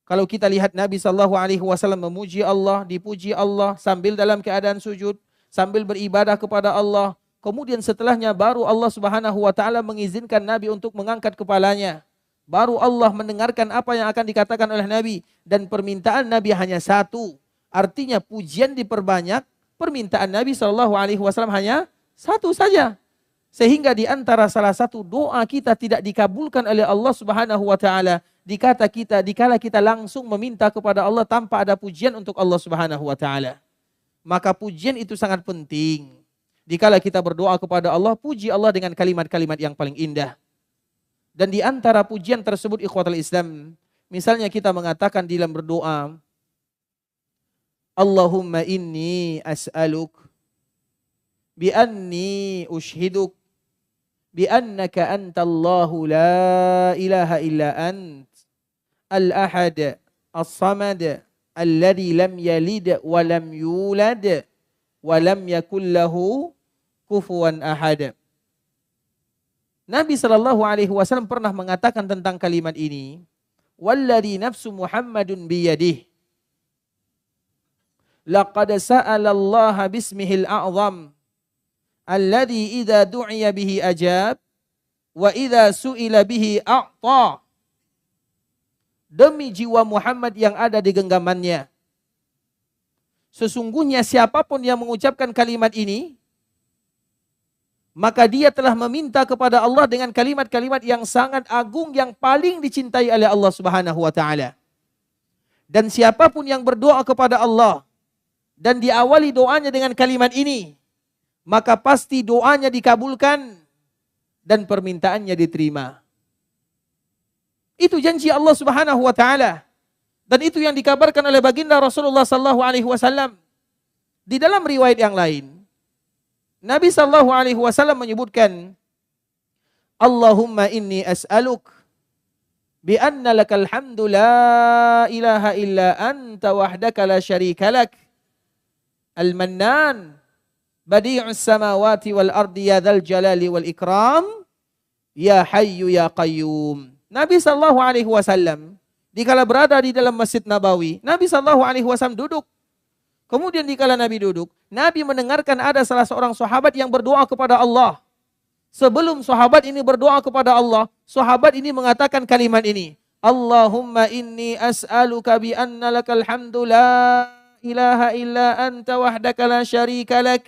Kalau kita lihat Nabi sallallahu alaihi wasallam memuji Allah, dipuji Allah sambil dalam keadaan sujud, sambil beribadah kepada Allah. Kemudian setelahnya baru Allah Subhanahu wa taala mengizinkan Nabi untuk mengangkat kepalanya. baru Allah mendengarkan apa yang akan dikatakan oleh Nabi. Dan permintaan Nabi hanya satu. Artinya pujian diperbanyak, permintaan Nabi SAW hanya satu saja. Sehingga di antara salah satu doa kita tidak dikabulkan oleh Allah Subhanahu wa taala dikala kita langsung meminta kepada Allah tanpa ada pujian untuk Allah Subhanahu wa taala. Maka pujian itu sangat penting. Dikala kita berdoa kepada Allah, puji Allah dengan kalimat-kalimat yang paling indah. Dan di antara pujian tersebut ikhwatal Islam, misalnya kita mengatakan dalam berdoa, Allahumma inni as'aluk bi anni ushhiduk bi annaka antallahu la ilaha illa ant al-ahad as-samad alladhi lam yalid wa lam yulad wa lam yakul lahu kufuwan ahad. Nabi SAW pernah mengatakan tentang kalimat ini, walladhi nafsu Muhammadun biyadih laqad sa'ala Allah bismihil a'zam alladhi idza du'iya bihi ajab wa idza su'ila bihi a'ta. Demi jiwa Muhammad yang ada di genggamannya, sesungguhnya siapapun yang mengucapkan kalimat ini, maka dia telah meminta kepada Allah dengan kalimat-kalimat yang sangat agung yang paling dicintai oleh Allah Subhanahu wa taala. Dan siapapun yang berdoa kepada Allah dan diawali doanya dengan kalimat ini, maka pasti doanya dikabulkan dan permintaannya diterima. Itu janji Allah Subhanahu wa taala. Dan itu yang dikabarkan oleh baginda Rasulullah sallallahu alaihi wasallam. Di dalam riwayat yang lain, Nabi sallallahu alaihi wasallam menyebutkan, Allahumma inni as'aluk bi anna lakal hamdu la ilaha illa anta wahdaka la syarika lak al-mannan badi'us samawati wal ardi ya dzal jalali wal ikram ya hayyu ya qayyum. Nabi sallallahu alaihi wasallam dikala berada di dalam Masjid Nabawi, Nabi sallallahu alaihi wasallam duduk. Kemudian dikala Nabi duduk, Nabi mendengarkan ada salah seorang sahabat yang berdoa kepada Allah. Sebelum sahabat ini berdoa kepada Allah, sahabat ini mengatakan kalimat ini, Allahumma inni as'aluka bi anna lakal hamdu la ilaha illa anta wahdaka la syarika lak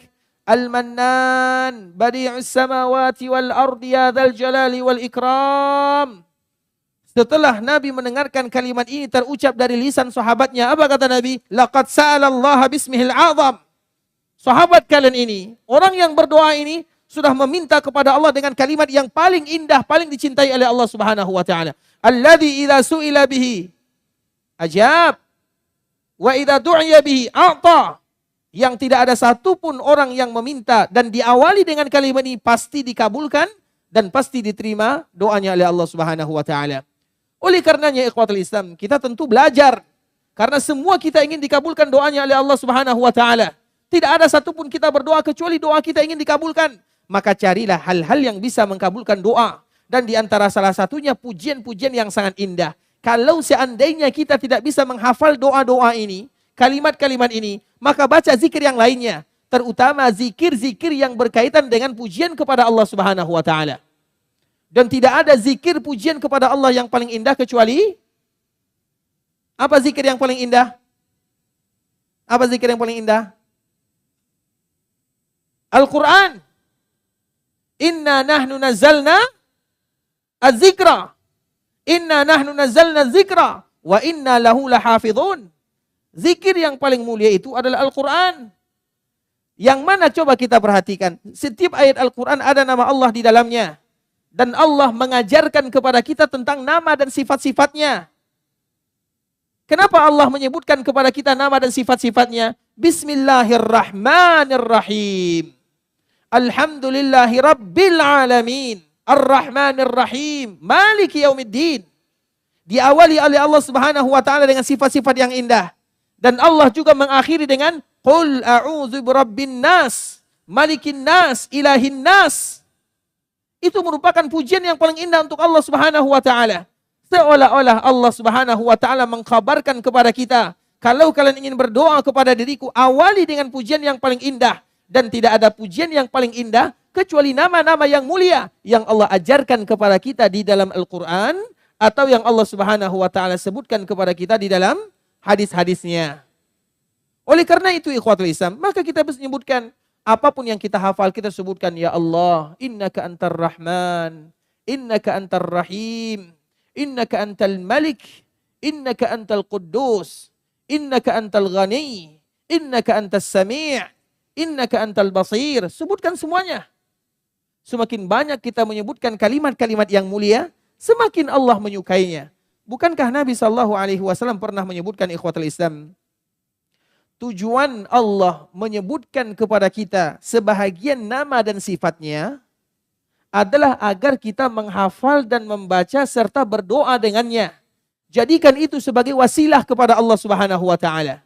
al-mannan badi'us samawati wal ardi ya dzal jalali wal ikram. Setelah Nabi mendengarkan kalimat ini terucap dari lisan sahabatnya, apa kata Nabi? Laqad sa'alallaha bismihil a'zam. Sahabat kalian ini, orang yang berdoa ini sudah meminta kepada Allah dengan kalimat yang paling indah, paling dicintai oleh Allah Subhanahu wa taala. Alladzi idza su'ila bihi ajab wa idza du'iya bihi a'ta. Yang tidak ada satupun orang yang meminta dan diawali dengan kalimat ini pasti dikabulkan dan pasti diterima doanya oleh Allah Subhanahu wa taala. Oleh karenanya ikhwatul Islam, kita tentu belajar. Karena semua kita ingin dikabulkan doanya oleh Allah Subhanahu wa taala. Tidak ada satupun kita berdoa kecuali doa kita ingin dikabulkan. Maka carilah hal-hal yang bisa mengkabulkan doa. Dan di antara salah satunya pujian-pujian yang sangat indah. Kalau seandainya kita tidak bisa menghafal doa-doa ini, kalimat-kalimat ini, maka baca zikir yang lainnya. Terutama zikir-zikir yang berkaitan dengan pujian kepada Allah Subhanahu wa taala. Dan tidak ada zikir pujian kepada Allah yang paling indah kecuali apa zikir yang paling indah? Apa zikir yang paling indah? Al-Quran. Inna nahnu nazzalna az-zikra. Inna nahnu nazzalna az-zikra wa inna lahu lahafidhun. Zikir yang paling mulia itu adalah Al-Quran. Yang mana coba kita perhatikan, setiap ayat Al-Quran ada nama Allah di dalamnya. Dan Allah mengajarkan kepada kita tentang nama dan sifat-sifatnya. Kenapa Allah menyebutkan kepada kita nama dan sifat-sifatnya? Bismillahirrahmanirrahim. Alhamdulillahi Rabbil Alamin. Ar-Rahmanir-Rahim. Maliki Yaumiddin. Diawali oleh Allah Subhanahu wa taala dengan sifat-sifat yang indah. Dan Allah juga mengakhiri dengan Qul a'udzu birabbin nas, malikin nas, ilahin nas. Itu merupakan pujian yang paling indah untuk Allah Subhanahu wa taala. Seolah-olah Allah Subhanahu wa taala mengkhabarkan kepada kita, kalau kalian ingin berdoa kepada diriku, awali dengan pujian yang paling indah. Dan tidak ada pujian yang paling indah kecuali nama-nama yang mulia yang Allah ajarkan kepada kita di dalam Al-Quran atau yang Allah Subhanahu wa taala sebutkan kepada kita di dalam hadis-hadisnya. Oleh karena itu ikhwatul Islam, maka kita menyebutkan apapun yang kita hafal, kita sebutkan ya Allah, innaka antar rahman, innaka antar rahim, innaka antal malik, innaka antal quddus, innaka antal ghani, innaka antas sami', innaka antal basir. Sebutkan semuanya. Semakin banyak kita menyebutkan kalimat-kalimat yang mulia, semakin Allah menyukainya. Bukankah Nabi SAW pernah menyebutkan ikhwatul Islam, tujuan Allah menyebutkan kepada kita sebahagian nama dan sifatnya adalah agar kita menghafal dan membaca serta berdoa dengannya. Jadikan itu sebagai wasilah kepada Allah Subhanahu wa taala.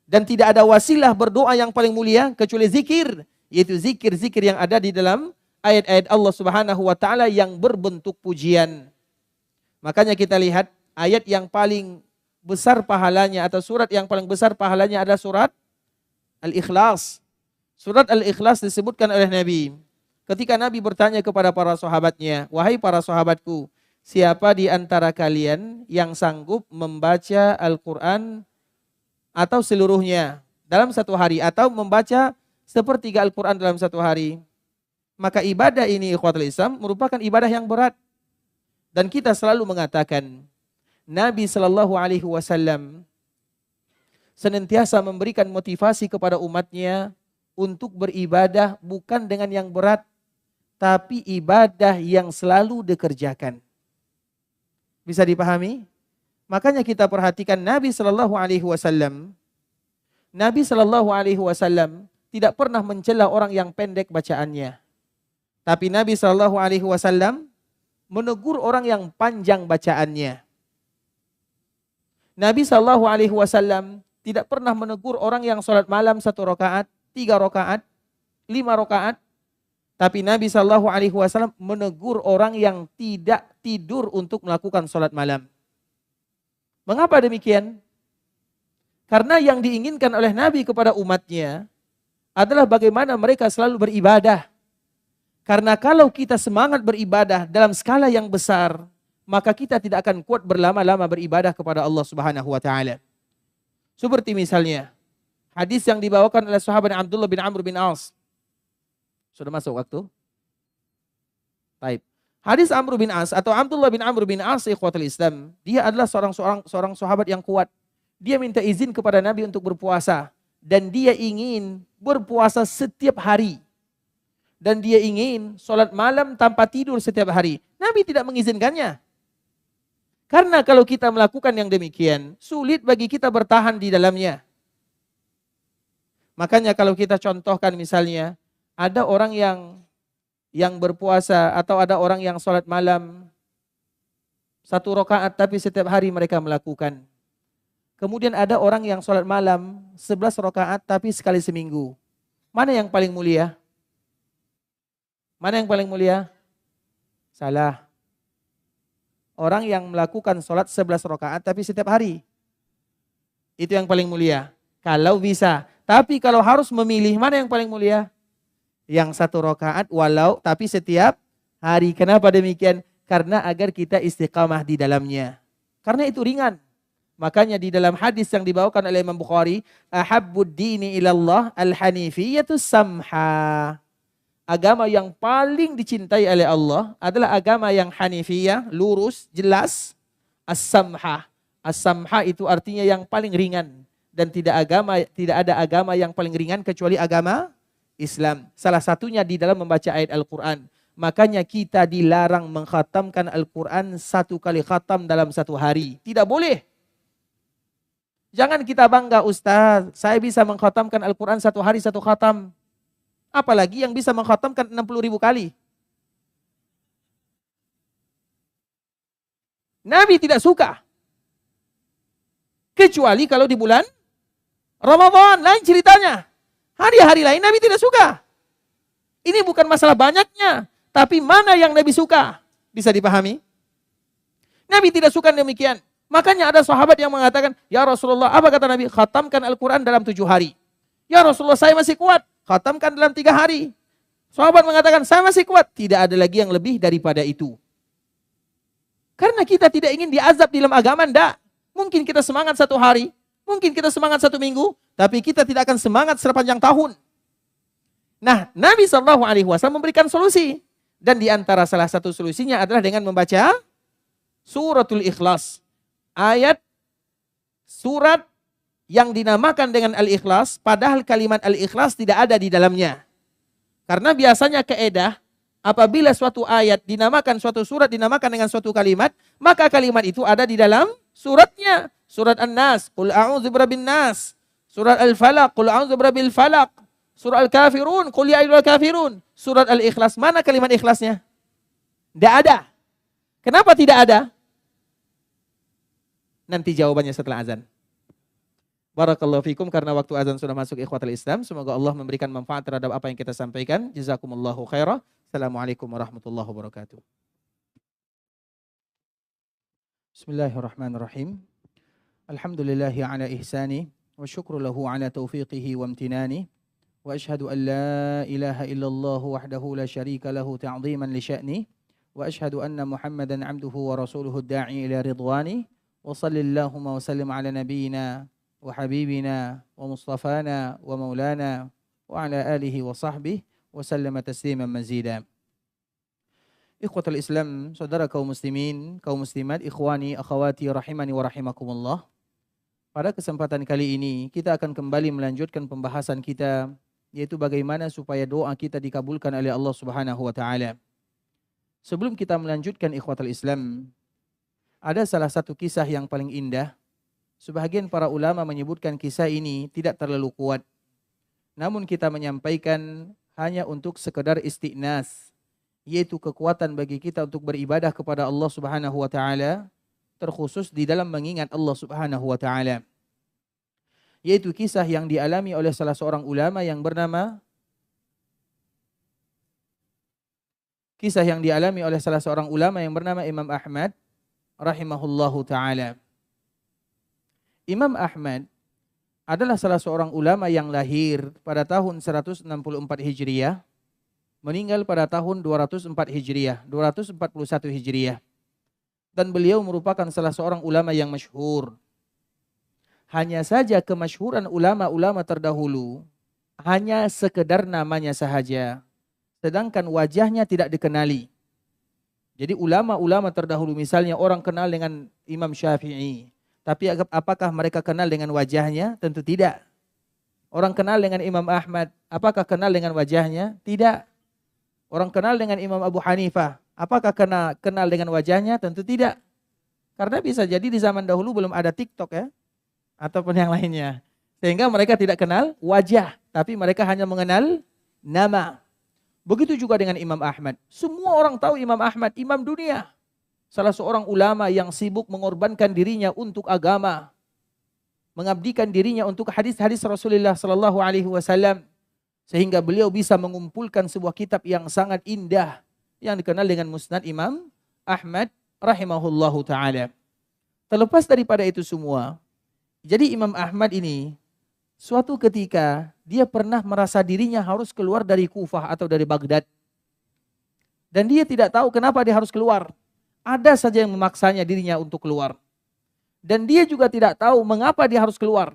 Dan tidak ada wasilah berdoa yang paling mulia kecuali zikir, yaitu zikir-zikir yang ada di dalam ayat-ayat Allah Subhanahu wa taala yang berbentuk pujian. Makanya kita lihat ayat yang paling besar pahalanya atau surat yang paling besar pahalanya adalah surat Al-Ikhlas. Surat Al-Ikhlas disebutkan oleh Nabi. Ketika Nabi bertanya kepada para sahabatnya, wahai para sahabatku, siapa di antara kalian yang sanggup membaca Al-Quran atau seluruhnya dalam satu hari atau membaca sepertiga Al-Quran dalam satu hari? Maka ibadah ini ikhwatul Islam merupakan ibadah yang berat. Dan kita selalu mengatakan Nabi SAW senantiasa memberikan motivasi kepada umatnya untuk beribadah bukan dengan yang berat, tapi ibadah yang selalu dikerjakan. Bisa dipahami? Makanya kita perhatikan Nabi SAW. Nabi SAW tidak pernah mencela orang yang pendek bacaannya. Tapi Nabi SAW menegur orang yang panjang bacaannya. Nabi SAW tidak pernah menegur orang yang sholat malam 1 rakaat, 3 rakaat, 5 rakaat. Tapi Nabi SAW menegur orang yang tidak tidur untuk melakukan sholat malam. Mengapa demikian? Karena yang diinginkan oleh Nabi kepada umatnya adalah bagaimana mereka selalu beribadah. Karena kalau kita semangat beribadah dalam skala yang besar, maka kita tidak akan kuat berlama-lama beribadah kepada Allah Subhanahu wa taala. Seperti misalnya hadis yang dibawakan oleh sahabat Abdullah bin Amr bin As. Sudah masuk waktu? Baik. Hadis Amr bin As atau Abdullah bin Amr bin As ikhwatul Islam, dia adalah seorang sahabat yang kuat. Dia minta izin kepada Nabi untuk berpuasa dan dia ingin berpuasa setiap hari. Dan dia ingin sholat malam tanpa tidur setiap hari. Nabi tidak mengizinkannya. Karena kalau kita melakukan yang demikian, sulit bagi kita bertahan di dalamnya. Makanya kalau kita contohkan misalnya, ada orang yang berpuasa atau ada orang yang sholat malam 1 rakaat tapi setiap hari mereka melakukan. Kemudian ada orang yang sholat malam 11 rakaat tapi sekali seminggu. Mana yang paling mulia? Mana yang paling mulia? Salah. Orang yang melakukan sholat 11 rakaat tapi setiap hari. Itu yang paling mulia. Kalau bisa. Tapi kalau harus memilih, mana yang paling mulia? Yang 1 rakaat walau tapi setiap hari. Kenapa demikian? Karena agar kita istiqamah di dalamnya. Karena itu ringan. Makanya di dalam hadis yang dibawakan oleh Imam Bukhari, ahabbud dini ilallah al-hanifiyatus samha. Agama yang paling dicintai oleh Allah adalah agama yang hanifiyah, lurus, jelas. As-samha. As-samha itu artinya yang paling ringan. Dan tidak ada agama yang paling ringan kecuali agama Islam. Salah satunya di dalam membaca ayat Al-Quran. Makanya kita dilarang mengkhatamkan Al-Quran 1 kali khatam dalam 1 hari. Tidak boleh. Jangan kita bangga, Ustaz, saya bisa mengkhatamkan Al-Quran 1 hari 1 khatam. Apalagi yang bisa mengkhatamkan 60.000 kali. Nabi tidak suka. Kecuali kalau di bulan Ramadan, lain ceritanya. Hari-hari lain Nabi tidak suka. Ini bukan masalah banyaknya, tapi mana yang Nabi suka. Bisa dipahami? Nabi tidak suka demikian. Makanya ada sahabat yang mengatakan, ya Rasulullah, apa kata Nabi? Khatamkan Al-Quran dalam 7 hari. Ya Rasulullah, saya masih kuat. Khatamkan dalam 3 hari. Sahabat mengatakan, saya masih kuat. Tidak ada lagi yang lebih daripada itu. Karena kita tidak ingin diazab di dalam agama, enggak. Mungkin kita semangat satu hari, mungkin kita semangat satu minggu, tapi kita tidak akan semangat sepanjang tahun. Nah, Nabi SAW memberikan solusi. Dan di antara salah satu solusinya adalah dengan membaca suratul Ikhlas. Ayat surat yang dinamakan dengan Al-Ikhlas, padahal kalimat Al-Ikhlas tidak ada di dalamnya. Karena biasanya kaedah, apabila suatu ayat dinamakan, suatu surat dinamakan dengan suatu kalimat, maka kalimat itu ada di dalam suratnya. Surat An-Nas, Qul a'udzu birabbin nas. Surat Al-Falaq, Qul a'udzu birabbil falaq. Surat Al-Kafirun, Qul ya ayyuhal kafirun. Surat Al-Ikhlas, mana kalimat ikhlasnya? Tidak ada. Kenapa tidak ada? Nanti jawabannya setelah azan. Barakallahu fikum, karena waktu azan sudah masuk, ikhwatul Islam. Semoga Allah memberikan manfaat terhadap apa yang kita sampaikan. Jazakumullahu khairah. Assalamualaikum warahmatullahi wabarakatuh. Bismillahirrahmanirrahim. Alhamdulillahi ala ihsani. Wa syukru lahu ala taufiqihi wa amtinani. Wa ashhadu an la ilaha illallah wahdahu la syarika lahu ta'ziman li sya'ni. Wa ashhadu anna Muhammadan abduhu wa rasuluhu da'i ila ridwani. Wa sallillahumma wa sallim ala nabiyyina wa habibina wa mustafana wa maulana wa ala alihi wa sahbihi wa sallama tasliman mazida. Ikhwatul Islam, saudara kaum muslimin, kaum muslimat, ikhwani, akhwati rahimani wa rahimakumullah. Pada kesempatan kali ini kita akan kembali melanjutkan pembahasan kita, yaitu bagaimana supaya doa kita dikabulkan oleh Allah Subhanahu wa taala. Sebelum kita melanjutkan, ikhwatul Islam, ada salah satu kisah yang paling indah. Sebahagian para ulama menyebutkan kisah ini tidak terlalu kuat. Namun kita menyampaikan hanya untuk sekedar istiqnas, yaitu kekuatan bagi kita untuk beribadah kepada Allah Subhanahu wa taala, terkhusus di dalam mengingat Allah Subhanahu wa taala. Yaitu kisah yang dialami oleh salah seorang ulama yang bernama Imam Ahmad rahimahullahu taala. Imam Ahmad adalah salah seorang ulama yang lahir pada tahun 164 Hijriah, meninggal pada tahun 204 Hijriah, 241 Hijriah. Dan beliau merupakan salah seorang ulama yang masyhur. Hanya saja kemasyhuran ulama-ulama terdahulu hanya sekedar namanya sahaja, sedangkan wajahnya tidak dikenali. Jadi ulama-ulama terdahulu, misalnya orang kenal dengan Imam Syafi'i, tapi apakah mereka kenal dengan wajahnya? Tentu tidak. Orang kenal dengan Imam Ahmad, apakah kenal dengan wajahnya? Tidak. Orang kenal dengan Imam Abu Hanifah, apakah kenal dengan wajahnya? Tentu tidak. Karena bisa jadi di zaman dahulu belum ada TikTok ya, ataupun yang lainnya. Sehingga mereka tidak kenal wajah, tapi mereka hanya mengenal nama. Begitu juga dengan Imam Ahmad. Semua orang tahu Imam Ahmad, imam dunia. Salah seorang ulama yang sibuk mengorbankan dirinya untuk agama, mengabdikan dirinya untuk hadis-hadis Rasulullah sallallahu alaihi wasallam, sehingga beliau bisa mengumpulkan sebuah kitab yang sangat indah yang dikenal dengan Musnad Imam Ahmad rahimahullahu taala. Terlepas daripada itu semua, jadi Imam Ahmad ini suatu ketika dia pernah merasa dirinya harus keluar dari Kufah atau dari Baghdad. Dan dia tidak tahu kenapa dia harus keluar. Ada saja yang memaksanya dirinya untuk keluar. Dan dia juga tidak tahu mengapa dia harus keluar.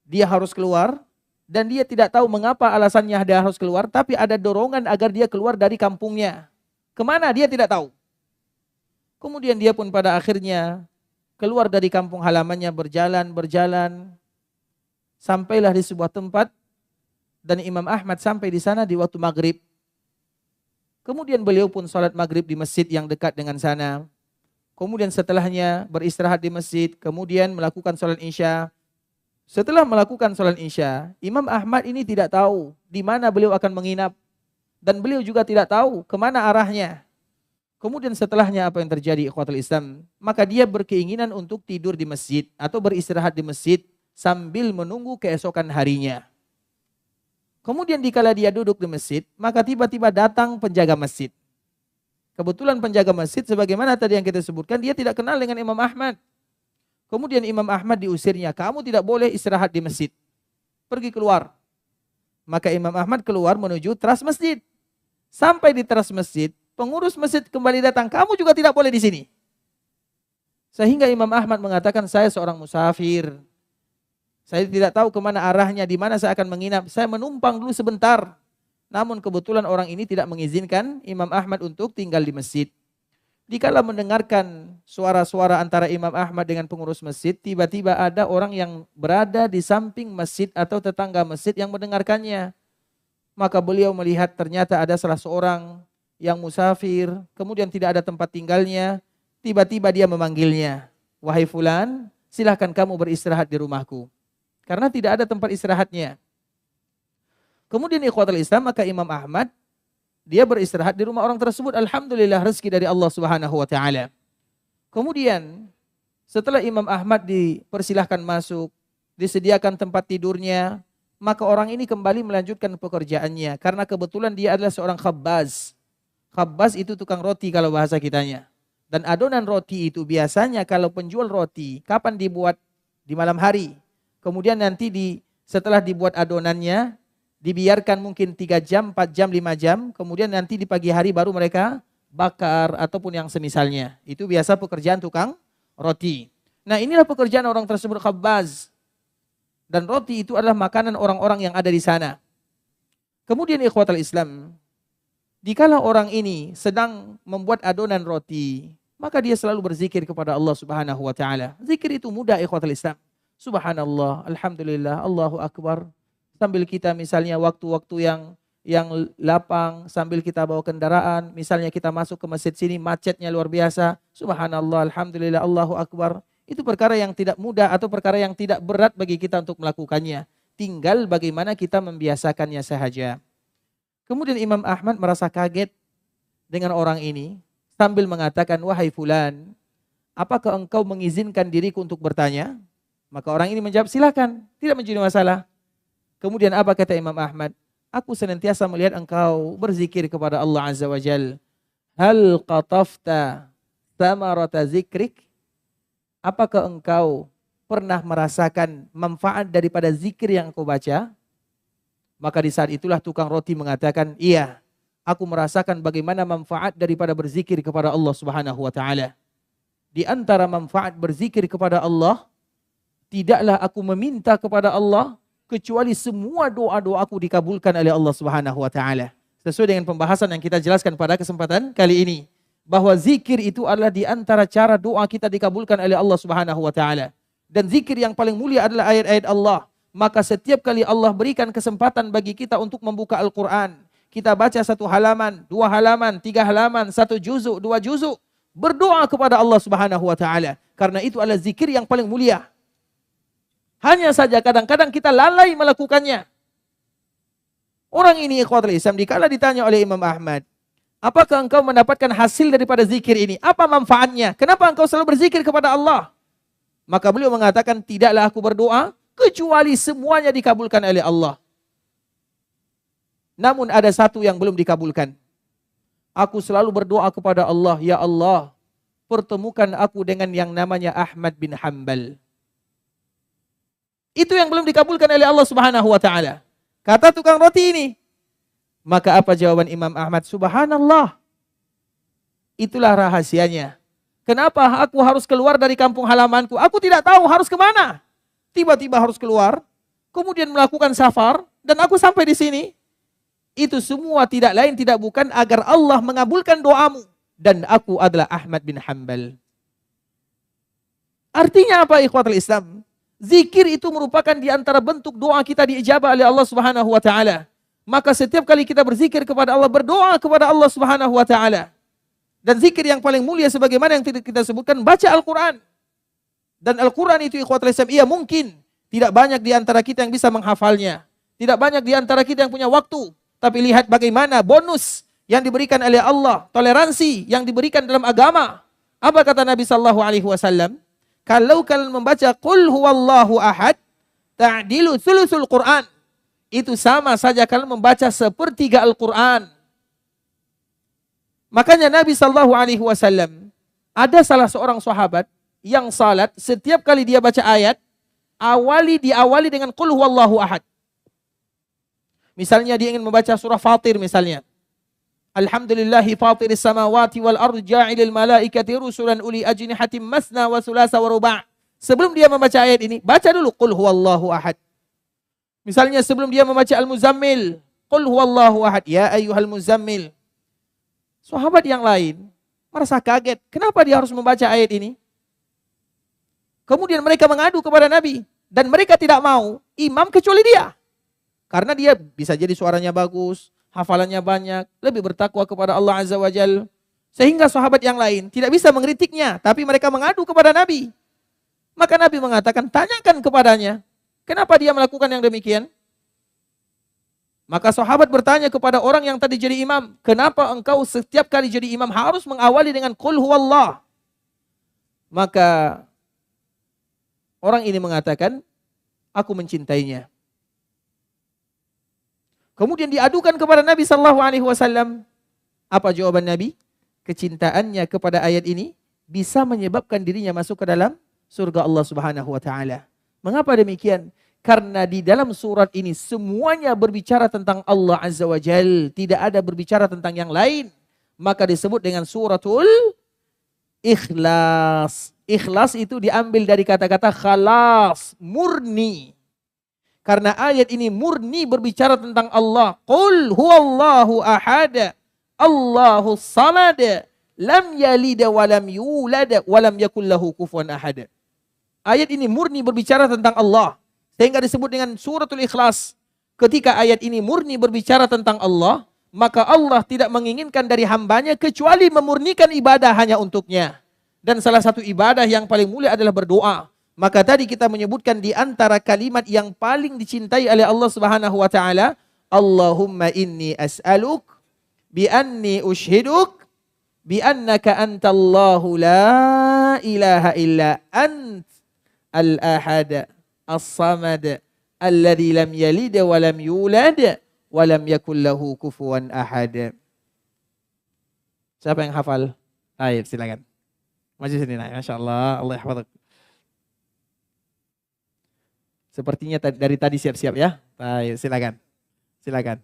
Dia harus keluar dan dia tidak tahu mengapa alasannya dia harus keluar, tapi ada dorongan agar dia keluar dari kampungnya. Kemana dia tidak tahu. Kemudian dia pun pada akhirnya keluar dari kampung halamannya, berjalan. Sampailah di sebuah tempat dan Imam Ahmad sampai di sana di waktu maghrib. Kemudian beliau pun salat maghrib di masjid yang dekat dengan sana. Kemudian setelahnya beristirahat di masjid, kemudian melakukan salat isya. Setelah melakukan salat isya, Imam Ahmad ini tidak tahu di mana beliau akan menginap. Dan beliau juga tidak tahu kemana arahnya. Kemudian setelahnya apa yang terjadi, ikhwatul Islam? Maka dia berkeinginan untuk tidur di masjid atau beristirahat di masjid sambil menunggu keesokan harinya. Kemudian dikala dia duduk di masjid, maka tiba-tiba datang penjaga masjid. Kebetulan penjaga masjid sebagaimana tadi yang kita sebutkan, dia tidak kenal dengan Imam Ahmad. Kemudian Imam Ahmad diusirnya, kamu tidak boleh istirahat di masjid. Pergi keluar. Maka Imam Ahmad keluar menuju teras masjid. Sampai di teras masjid, pengurus masjid kembali datang, kamu juga tidak boleh di sini. Sehingga Imam Ahmad mengatakan, saya seorang musafir. Saya tidak tahu kemana arahnya, di mana saya akan menginap. Saya menumpang dulu sebentar. Namun kebetulan orang ini tidak mengizinkan Imam Ahmad untuk tinggal di masjid. Dikala mendengarkan suara-suara antara Imam Ahmad dengan pengurus masjid, tiba-tiba ada orang yang berada di samping masjid atau tetangga masjid yang mendengarkannya. Maka beliau melihat ternyata ada salah seorang yang musafir, kemudian tidak ada tempat tinggalnya. Tiba-tiba dia memanggilnya, wahai fulan, silahkan kamu beristirahat di rumahku. Karena tidak ada tempat istirahatnya. Kemudian ikhwatul Islam, maka Imam Ahmad dia beristirahat di rumah orang tersebut. Alhamdulillah, rezeki dari Allah Subhanahu wa taala. Kemudian setelah Imam Ahmad dipersilahkan masuk, disediakan tempat tidurnya, maka orang ini kembali melanjutkan pekerjaannya karena kebetulan dia adalah seorang khabbaz. Khabbaz itu tukang roti kalau bahasa kitanya. Dan adonan roti itu biasanya kalau penjual roti kapan dibuat? Di malam hari. Kemudian nanti setelah dibuat adonannya, dibiarkan mungkin 3 jam, 4 jam, 5 jam, kemudian nanti di pagi hari baru mereka bakar ataupun yang semisalnya. Itu biasa pekerjaan tukang roti. Nah, inilah pekerjaan orang tersebut, khabbaz. Dan roti itu adalah makanan orang-orang yang ada di sana. Kemudian ikhwatal Islam, dikala orang ini sedang membuat adonan roti, maka dia selalu berzikir kepada Allah Subhanahu wa taala. Zikir itu mudah ikhwatal Islam. Subhanallah, alhamdulillah, Allahu akbar. Sambil kita misalnya waktu-waktu yang lapang, sambil kita bawa kendaraan, misalnya kita masuk ke masjid sini, macetnya luar biasa, subhanallah, alhamdulillah, Allahu akbar. Itu perkara yang tidak mudah atau perkara yang tidak berat bagi kita untuk melakukannya. Tinggal bagaimana kita membiasakannya sahaja. Kemudian Imam Ahmad merasa kaget dengan orang ini, sambil mengatakan, wahai fulan, apakah engkau mengizinkan diriku untuk bertanya? Maka orang ini menjawab, silakan, tidak menjadi masalah. Kemudian apa kata Imam Ahmad? Aku senantiasa melihat engkau berzikir kepada Allah Azza wa Jal. Hal qatafta thamarata zikrik? Apakah engkau pernah merasakan manfaat daripada zikir yang engkau baca? Maka di saat itulah tukang roti mengatakan, iya, aku merasakan bagaimana manfaat daripada berzikir kepada Allah Subhanahu wa taala. Di antara manfaat berzikir kepada Allah, tidaklah aku meminta kepada Allah kecuali semua doa-doaku dikabulkan oleh Allah Subhanahu wa taala. Sesuai dengan pembahasan yang kita jelaskan pada kesempatan kali ini, bahwa zikir itu adalah di antara cara doa kita dikabulkan oleh Allah Subhanahu wa taala. Dan zikir yang paling mulia adalah ayat-ayat Allah. Maka setiap kali Allah berikan kesempatan bagi kita untuk membuka Al-Qur'an, kita baca 1 halaman, 2 halaman, 3 halaman, 1 juzuk, 2 juzuk, berdoa kepada Allah Subhanahu wa taala. Karena itu adalah zikir yang paling mulia. Hanya saja kadang-kadang kita lalai melakukannya. Orang ini ikhwatul Islam dikala ditanya oleh Imam Ahmad, apakah engkau mendapatkan hasil daripada zikir ini? Apa manfaatnya? Kenapa engkau selalu berzikir kepada Allah? Maka beliau mengatakan, tidaklah aku berdoa kecuali semuanya dikabulkan oleh Allah. Namun ada satu yang belum dikabulkan. Aku selalu berdoa kepada Allah, ya Allah, pertemukan aku dengan yang namanya Ahmad bin Hanbal. Itu yang belum dikabulkan oleh Allah Subhanahu wa taala. Kata tukang roti ini. Maka apa jawaban Imam Ahmad? Subhanallah. Itulah rahasianya. Kenapa aku harus keluar dari kampung halamanku? Aku tidak tahu harus kemana. Tiba-tiba harus keluar, kemudian melakukan safar, dan aku sampai di sini. Itu semua tidak lain tidak bukan agar Allah mengabulkan doamu. Dan aku adalah Ahmad bin Hanbal. Artinya apa ikhwatul Islam? Zikir itu merupakan di antara bentuk doa kita diijabah oleh Allah Subhanahu wa taala. Maka setiap kali kita berzikir kepada Allah, berdoa kepada Allah Subhanahu wa taala. Dan zikir yang paling mulia sebagaimana yang kita sebutkan, baca Al-Qur'an. Dan Al-Qur'an itu ikhwatul Islam, iya mungkin tidak banyak di antara kita yang bisa menghafalnya. Tidak banyak di antara kita yang punya waktu. Tapi lihat bagaimana bonus yang diberikan oleh Allah, toleransi yang diberikan dalam agama. Apa kata Nabi sallallahu alaihi wasallam? Kalau kalian membaca Qul huwallahu ahad, ta'dilu thuluthul Qur'an. Itu sama saja kalian membaca 1/3 Al-Qur'an. Makanya Nabi sallallahu alaihi wasallam, ada salah seorang sahabat yang salat, setiap kali dia baca ayat, diawali dengan Qul huwallahu ahad. Misalnya dia ingin membaca surah Fatir misalnya. Alhamdulillahi fatiris samawati wal ardi ja'ilil malaikati rusulan uli ajnihatim masna wa sulasa wa ruba'. Sebelum dia membaca ayat ini, baca dulu qul huwallahu ahad. Misalnya sebelum dia membaca Al-Muzammil, qul huwallahu ahad, ya ayyuhal muzammil. Sahabat yang lain merasa kaget, kenapa dia harus membaca ayat ini? Kemudian mereka mengadu kepada Nabi dan mereka tidak mau imam kecuali dia. Karena dia bisa jadi suaranya bagus, hafalannya banyak, lebih bertakwa kepada Allah Azza wa Jal. Sehingga sahabat yang lain tidak bisa mengkritiknya, tapi mereka mengadu kepada Nabi. Maka Nabi mengatakan, tanyakan kepadanya, kenapa dia melakukan yang demikian? Maka sahabat bertanya kepada orang yang tadi jadi imam, kenapa engkau setiap kali jadi imam harus mengawali dengan qul huwallah? Maka orang ini mengatakan, aku mencintainya. Kemudian diadukan kepada Nabi sallallahu alaihi wasallam. Apa jawaban Nabi? Kecintaannya kepada ayat ini bisa menyebabkan dirinya masuk ke dalam surga Allah Subhanahu wa taala. Mengapa demikian? Karena di dalam surat ini semuanya berbicara tentang Allah Azza wa Jal, tidak ada berbicara tentang yang lain. Maka disebut dengan suratul Ikhlas. Ikhlas itu diambil dari kata-kata khalas, murni. Karena ayat ini murni berbicara tentang Allah. Qul huwallahu ahad, Allahu samad, lam yalid wa lam yulad wa lam yakul lahu kufuwan ahad. Ayat ini murni berbicara tentang Allah. Sehingga disebut dengan suratul Ikhlas. Ketika ayat ini murni berbicara tentang Allah, maka Allah tidak menginginkan dari hambanya kecuali memurnikan ibadah hanya untuknya. Dan salah satu ibadah yang paling mulia adalah berdoa. Maka tadi kita menyebutkan di antara kalimat yang paling dicintai oleh Allah Subhanahu wa taala, Allahumma inni as'aluk bi anni ushhiduk bi annaka antallahu la ilaha illa ant al-ahad as-samad alladzi lam yalid wa lam yulad wa lam yakul lahu kufuwan ahad. Siapa yang hafal? Baik, silakan. Maju sini, masyaallah, Allah yahfadzak. Sepertinya dari tadi siap-siap ya. Baik, silakan. Silakan.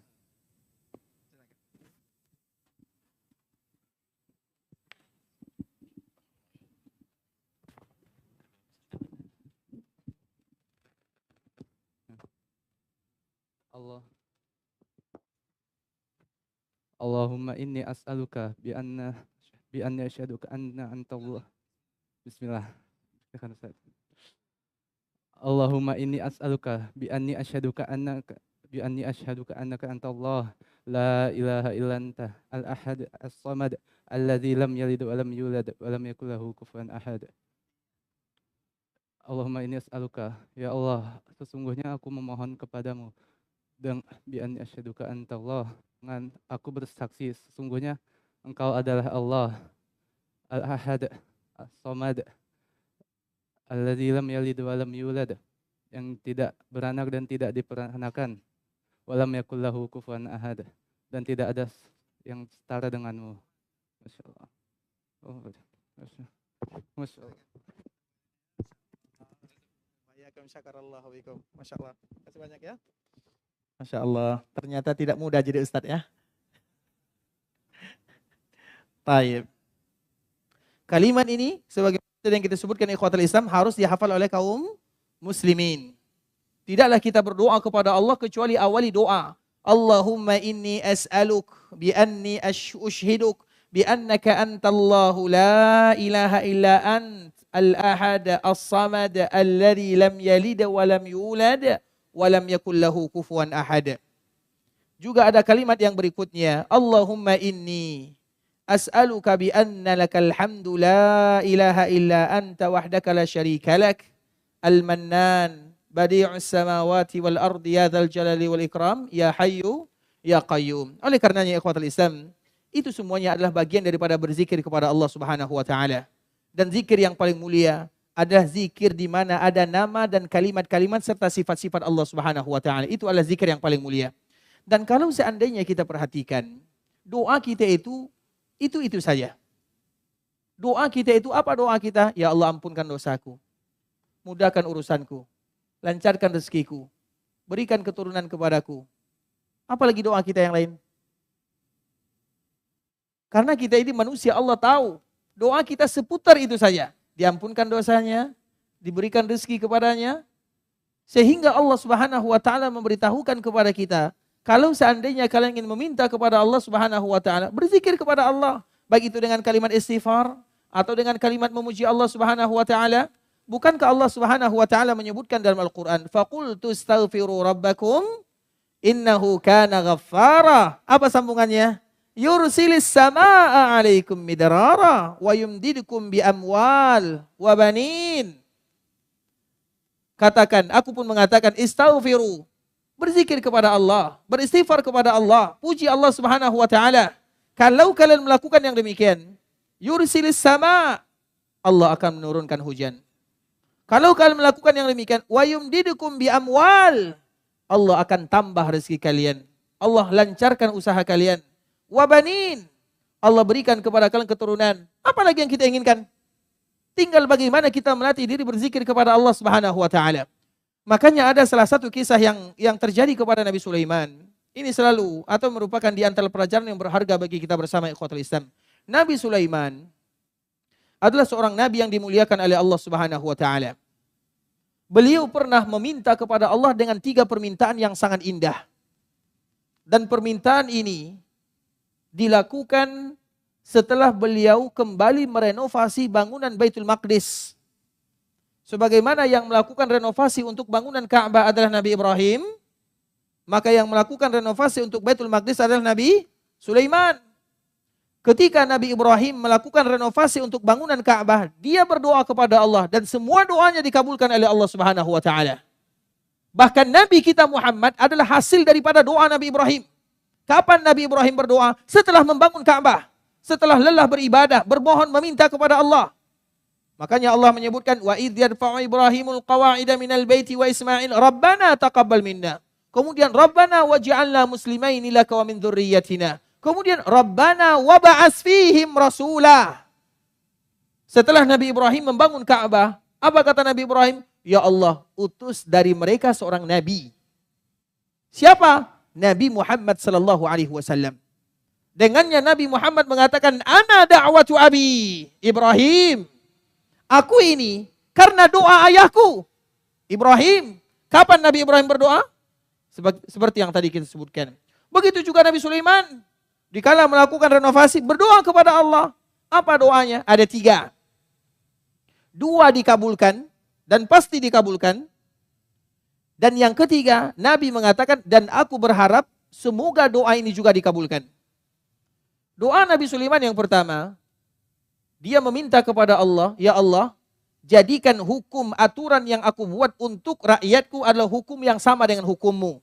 Allah. Allahumma inni as'aluka bi anni asyhaduka anna antallah. Bismillah. Allahumma inni as'aluka bi anni asyhaduka annaka antallah la ilaha illa anta al-ahad as-samad alladzi lam yalid wa lam yulad wa lam yakul lahu kufuwan ahad. Allahumma inni as'aluka, ya Allah, sesungguhnya aku memohon kepadamu dan bi anni asyhaduka antallah, dengan aku bersaksi sesungguhnya engkau adalah Allah al-ahad as-samad alladzi lam yalid wa lam yulad, yang tidak beranak dan tidak diperanakan, wa lam yakul lahu kufuwan ahad, dan tidak ada yang setara denganmu. Masyaallah. Oh, masyaallah. Masyaallah. Kasih banyak ya. Masya Allah, ternyata tidak mudah jadi ustadz ya. Baik. Kalimat ini sebagai yang kita sebutkan ikhwatul Islam harus dihafal oleh kaum muslimin. Tidaklah kita berdoa kepada Allah kecuali awali doa. Allahumma inni as'aluk bi anni ushhiduk bi annaka antallahu la ilaha illa ant al-ahad as-samad alladzi lam yalid wa lam yulad wa lam yakul lahu kufuwan ahad. Juga ada kalimat yang berikutnya, Allahumma inni as'aluka bi anna lakal hamdu la ilaha illa anta wahdaka la syarika lak al-mannan badi'us samawati wal ardi ya dzal jalali wal ikram ya hayyu ya qayyum. Oleh karenanya ikhwatul Islam, itu semuanya adalah bagian daripada berzikir kepada Allah Subhanahu wa taala. Dan zikir yang paling mulia adalah zikir di mana ada nama dan kalimat-kalimat serta sifat-sifat Allah Subhanahu wa taala. Itu adalah zikir yang paling mulia. Dan kalau seandainya kita perhatikan, doa kita itu saja. Doa kita itu apa doa kita? Ya Allah ampunkan dosaku, mudahkan urusanku, lancarkan rezekiku, berikan keturunan kepadaku. Apalagi doa kita yang lain? Karena kita ini manusia, Allah tahu. Doa kita seputar itu saja. Diampunkan dosanya, diberikan rezeki kepadanya. Sehingga Allah Subhanahu wa taala memberitahukan kepada kita, kalau seandainya kalian ingin meminta kepada Allah Subhanahu wa taala, berzikir kepada Allah, baik itu dengan kalimat istighfar atau dengan kalimat memuji Allah Subhanahu wa taala. Bukankah Allah Subhanahu wa taala menyebutkan dalam Al-Qur'an, "Faqultu astaghfiru rabbakum innahu kana ghaffara." Apa sambungannya? Yursilis samaa 'alaikum midrara wa yumdidukum bi amwal wa banin. Katakan, aku pun mengatakan istaghfiru. Berzikir kepada Allah, beristighfar kepada Allah, puji Allah Subhanahu wa taala. Kalau kalian melakukan yang demikian, yursilis sama, Allah akan menurunkan hujan. Kalau kalian melakukan yang demikian, wa yumdidukum bi amwal, Allah akan tambah rezeki kalian. Allah lancarkan usaha kalian. Wa banin, Allah berikan kepada kalian keturunan. Apalagi yang kita inginkan? Tinggal bagaimana kita melatih diri berzikir kepada Allah Subhanahu wa taala. Makanya ada salah satu kisah yang terjadi kepada Nabi Sulaiman. Ini selalu atau merupakan di antara pelajaran yang berharga bagi kita bersama ikhwatul Islam. Nabi Sulaiman adalah seorang nabi yang dimuliakan oleh Allah Subhanahu wa taala. Beliau pernah meminta kepada Allah dengan 3 permintaan yang sangat indah. Dan permintaan ini dilakukan setelah beliau kembali merenovasi bangunan Baitul Maqdis. Sebagaimana yang melakukan renovasi untuk bangunan Ka'bah adalah Nabi Ibrahim, maka yang melakukan renovasi untuk Baitul Maqdis adalah Nabi Sulaiman. Ketika Nabi Ibrahim melakukan renovasi untuk bangunan Ka'bah, dia berdoa kepada Allah dan semua doanya dikabulkan oleh Allah Subhanahu wa taala. Bahkan Nabi kita Muhammad adalah hasil daripada doa Nabi Ibrahim. Kapan Nabi Ibrahim berdoa? Setelah membangun Ka'bah. Setelah lelah beribadah, bermohon meminta kepada Allah. Makanya Allah menyebutkan, wa idh yarfa'u Ibrahimul qawa'ida minal baiti wa Ismail Rabbana taqabbal minna. Kemudian Rabbana waj'alna muslimaini laka wa min dzurriyyatina. Kemudian Rabbana wa ba'ats fihim rasulah. Setelah Nabi Ibrahim membangun Ka'bah, apa kata Nabi Ibrahim? Ya Allah, utus dari mereka seorang nabi. Siapa? Nabi Muhammad sallallahu alaihi wasallam. Dengannya Nabi Muhammad mengatakan, ana da'watu abi Ibrahim. Aku ini karena doa ayahku Ibrahim. Kapan Nabi Ibrahim berdoa? Seperti yang tadi kita sebutkan. Begitu juga Nabi Sulaiman. Dikala melakukan renovasi, berdoa kepada Allah. Apa doanya? Ada 3. 2 dikabulkan dan pasti dikabulkan. Dan yang ketiga, Nabi mengatakan, dan aku berharap semoga doa ini juga dikabulkan. Doa Nabi Sulaiman yang pertama, dia meminta kepada Allah, ya Allah, jadikan hukum aturan yang aku buat untuk rakyatku adalah hukum yang sama dengan hukummu.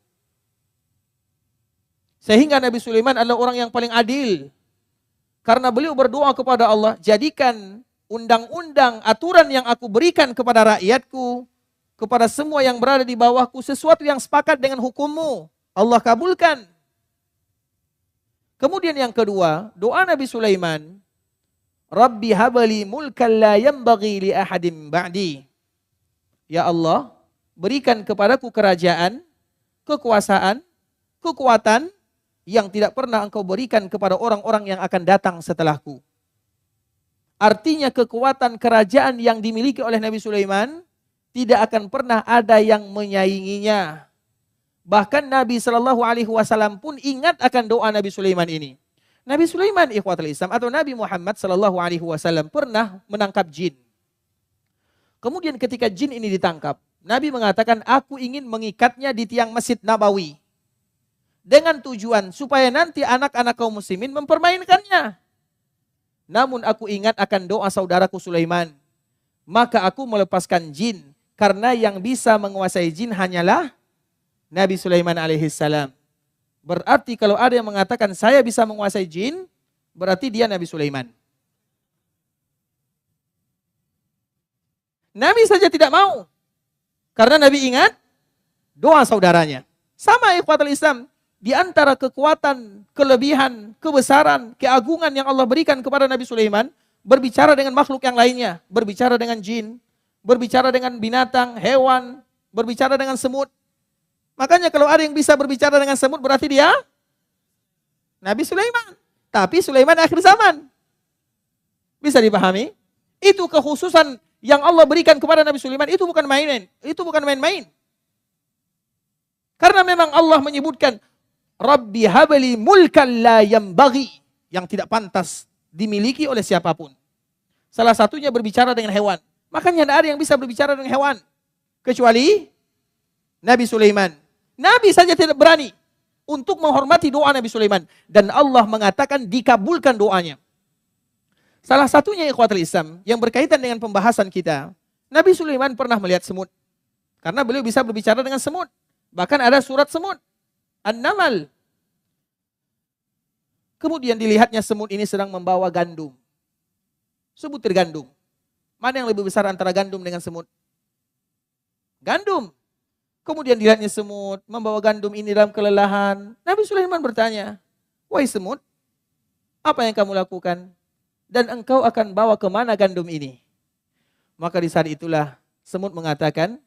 Sehingga Nabi Sulaiman adalah orang yang paling adil. Karena beliau berdoa kepada Allah, jadikan undang-undang aturan yang aku berikan kepada rakyatku, kepada semua yang berada di bawahku, sesuatu yang sepakat dengan hukummu. Allah kabulkan. Kemudian yang kedua, doa Nabi Sulaiman, Rabbi habali mulkan la yanbaghi li ahadim ba'di. Ya Allah, berikan kepadaku kerajaan, kekuasaan, kekuatan yang tidak pernah engkau berikan kepada orang-orang yang akan datang setelahku. Artinya kekuatan kerajaan yang dimiliki oleh Nabi Sulaiman tidak akan pernah ada yang menyainginya. Bahkan Nabi SAW pun ingat akan doa Nabi Sulaiman ini. Nabi Sulaiman ikhwatul Islam atau Nabi Muhammad SAW pernah menangkap jin. Kemudian ketika jin ini ditangkap, Nabi mengatakan, aku ingin mengikatnya di tiang Masjid Nabawi. Dengan tujuan supaya nanti anak-anak kaum muslimin mempermainkannya. Namun aku ingat akan doa saudaraku Sulaiman. Maka aku melepaskan jin. Karena yang bisa menguasai jin hanyalah Nabi Sulaiman alaihissalam. Berarti kalau ada yang mengatakan saya bisa menguasai jin, berarti dia Nabi Sulaiman. Nabi saja tidak mau. Karena Nabi ingat doa saudaranya. Sama ikhwatul Islam. Di antara kekuatan, kelebihan, kebesaran, keagungan yang Allah berikan kepada Nabi Sulaiman, berbicara dengan makhluk yang lainnya. Berbicara dengan jin, berbicara dengan binatang, hewan, berbicara dengan semut. Makanya kalau ada yang bisa berbicara dengan semut berarti dia Nabi Sulaiman. tapi Sulaiman akhir zaman. Bisa dipahami? Itu kekhususan yang Allah berikan kepada Nabi Sulaiman, itu bukan main-main. Itu bukan main-main. Karena memang Allah menyebutkan, Rabbi habli mulkan la yambaghi, yang tidak pantas dimiliki oleh siapapun. Salah satunya berbicara dengan hewan. Makanya tidak ada yang bisa berbicara dengan hewan. Kecuali Nabi Sulaiman. Nabi saja tidak berani untuk menghormati doa Nabi Sulaiman. Dan Allah mengatakan dikabulkan doanya. Salah satunya ikhwatul Islam yang berkaitan dengan pembahasan kita. Nabi Sulaiman pernah melihat semut. Karena beliau bisa berbicara dengan semut. Bahkan ada surat semut. An-Namal. Kemudian dilihatnya semut ini sedang membawa gandum. Sebutir gandum. Mana yang lebih besar antara gandum dengan semut? Gandum. Kemudian dilihatnya semut membawa gandum ini dalam kelelahan. Nabi Sulaiman bertanya, wahai semut, apa yang kamu lakukan? Dan engkau akan bawa kemana gandum ini? Maka di saat itulah semut mengatakan,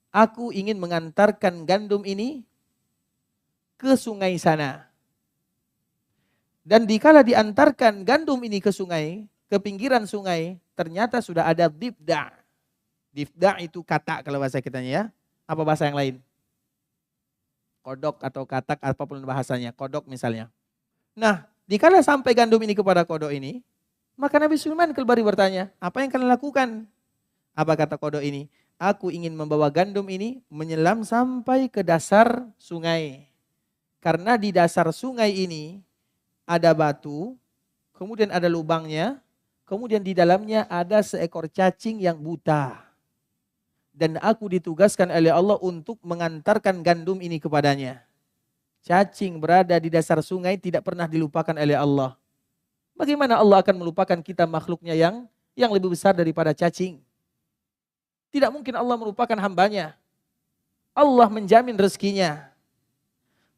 aku ingin mengantarkan gandum ini ke sungai sana. Dan dikala diantarkan gandum ini ke sungai, ke pinggiran sungai, ternyata sudah ada difda. Difda itu katak kalau bahasa kitanya ya. Apa bahasa yang lain? Kodok atau katak, apapun bahasanya. Kodok misalnya. Nah, dikala sampai gandum ini kepada kodok ini, maka Nabi Sulaiman kembali bertanya, apa yang kalian lakukan? Apa kata kodok ini? Aku ingin membawa gandum ini menyelam sampai ke dasar sungai. Karena di dasar sungai ini ada batu, kemudian ada lubangnya, kemudian di dalamnya ada seekor cacing yang buta. Dan aku ditugaskan oleh Allah untuk mengantarkan gandum ini kepadanya. Cacing berada di dasar sungai tidak pernah dilupakan oleh Allah. Bagaimana Allah akan melupakan kita makhluknya yang lebih besar daripada cacing? Tidak mungkin Allah melupakan hambanya. Allah menjamin rezekinya.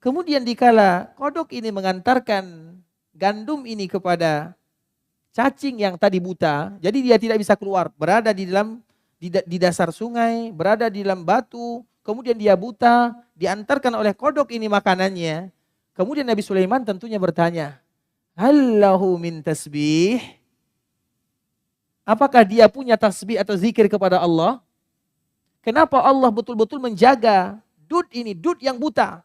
Kemudian dikala kodok ini mengantarkan gandum ini kepada cacing yang tadi buta, jadi dia tidak bisa keluar, berada di dasar sungai, berada di dalam batu, kemudian dia buta, diantarkan oleh kodok ini makanannya. Kemudian Nabi Sulaiman tentunya bertanya, Allahu min tasbih. Apakah dia punya tasbih atau zikir kepada Allah? Kenapa Allah betul-betul menjaga dud ini, dud yang buta?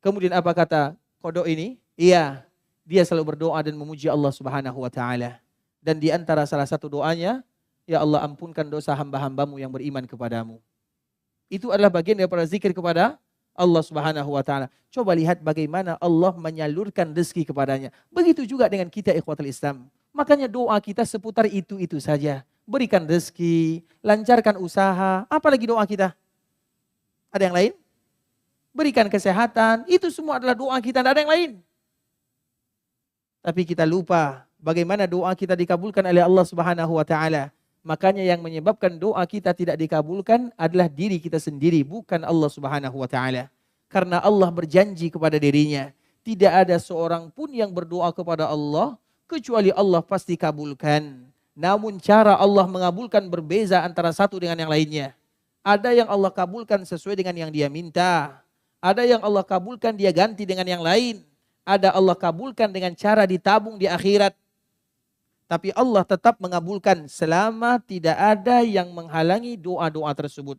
Kemudian apa kata kodok ini? Iya, dia selalu berdoa dan memuji Allah Subhanahu wa taala. Dan di antara salah satu doanya, ya Allah ampunkan dosa hamba-hambamu yang beriman kepadamu. Itu adalah bagian daripada zikir kepada Allah Subhanahu wa taala. Coba lihat bagaimana Allah menyalurkan rezeki kepadanya. Begitu juga dengan kita ikhwatul Islam. Makanya doa kita seputar itu saja. Berikan rezeki, lancarkan usaha, apalagi doa kita? Ada yang lain? Berikan kesehatan, itu semua adalah doa kita, tidak ada yang lain. Tapi kita lupa bagaimana doa kita dikabulkan oleh Allah Subhanahu wa taala. Makanya yang menyebabkan doa kita tidak dikabulkan adalah diri kita sendiri, bukan Allah Subhanahu wa taala. Karena Allah berjanji kepada dirinya, tidak ada seorang pun yang berdoa kepada Allah kecuali Allah pasti kabulkan. Namun cara Allah mengabulkan berbeza antara satu dengan yang lainnya. Ada yang Allah kabulkan sesuai dengan yang dia minta. Ada yang Allah kabulkan dia ganti dengan yang lain. Ada Allah kabulkan dengan cara ditabung di akhirat. Tapi Allah tetap mengabulkan selama tidak ada yang menghalangi doa-doa tersebut.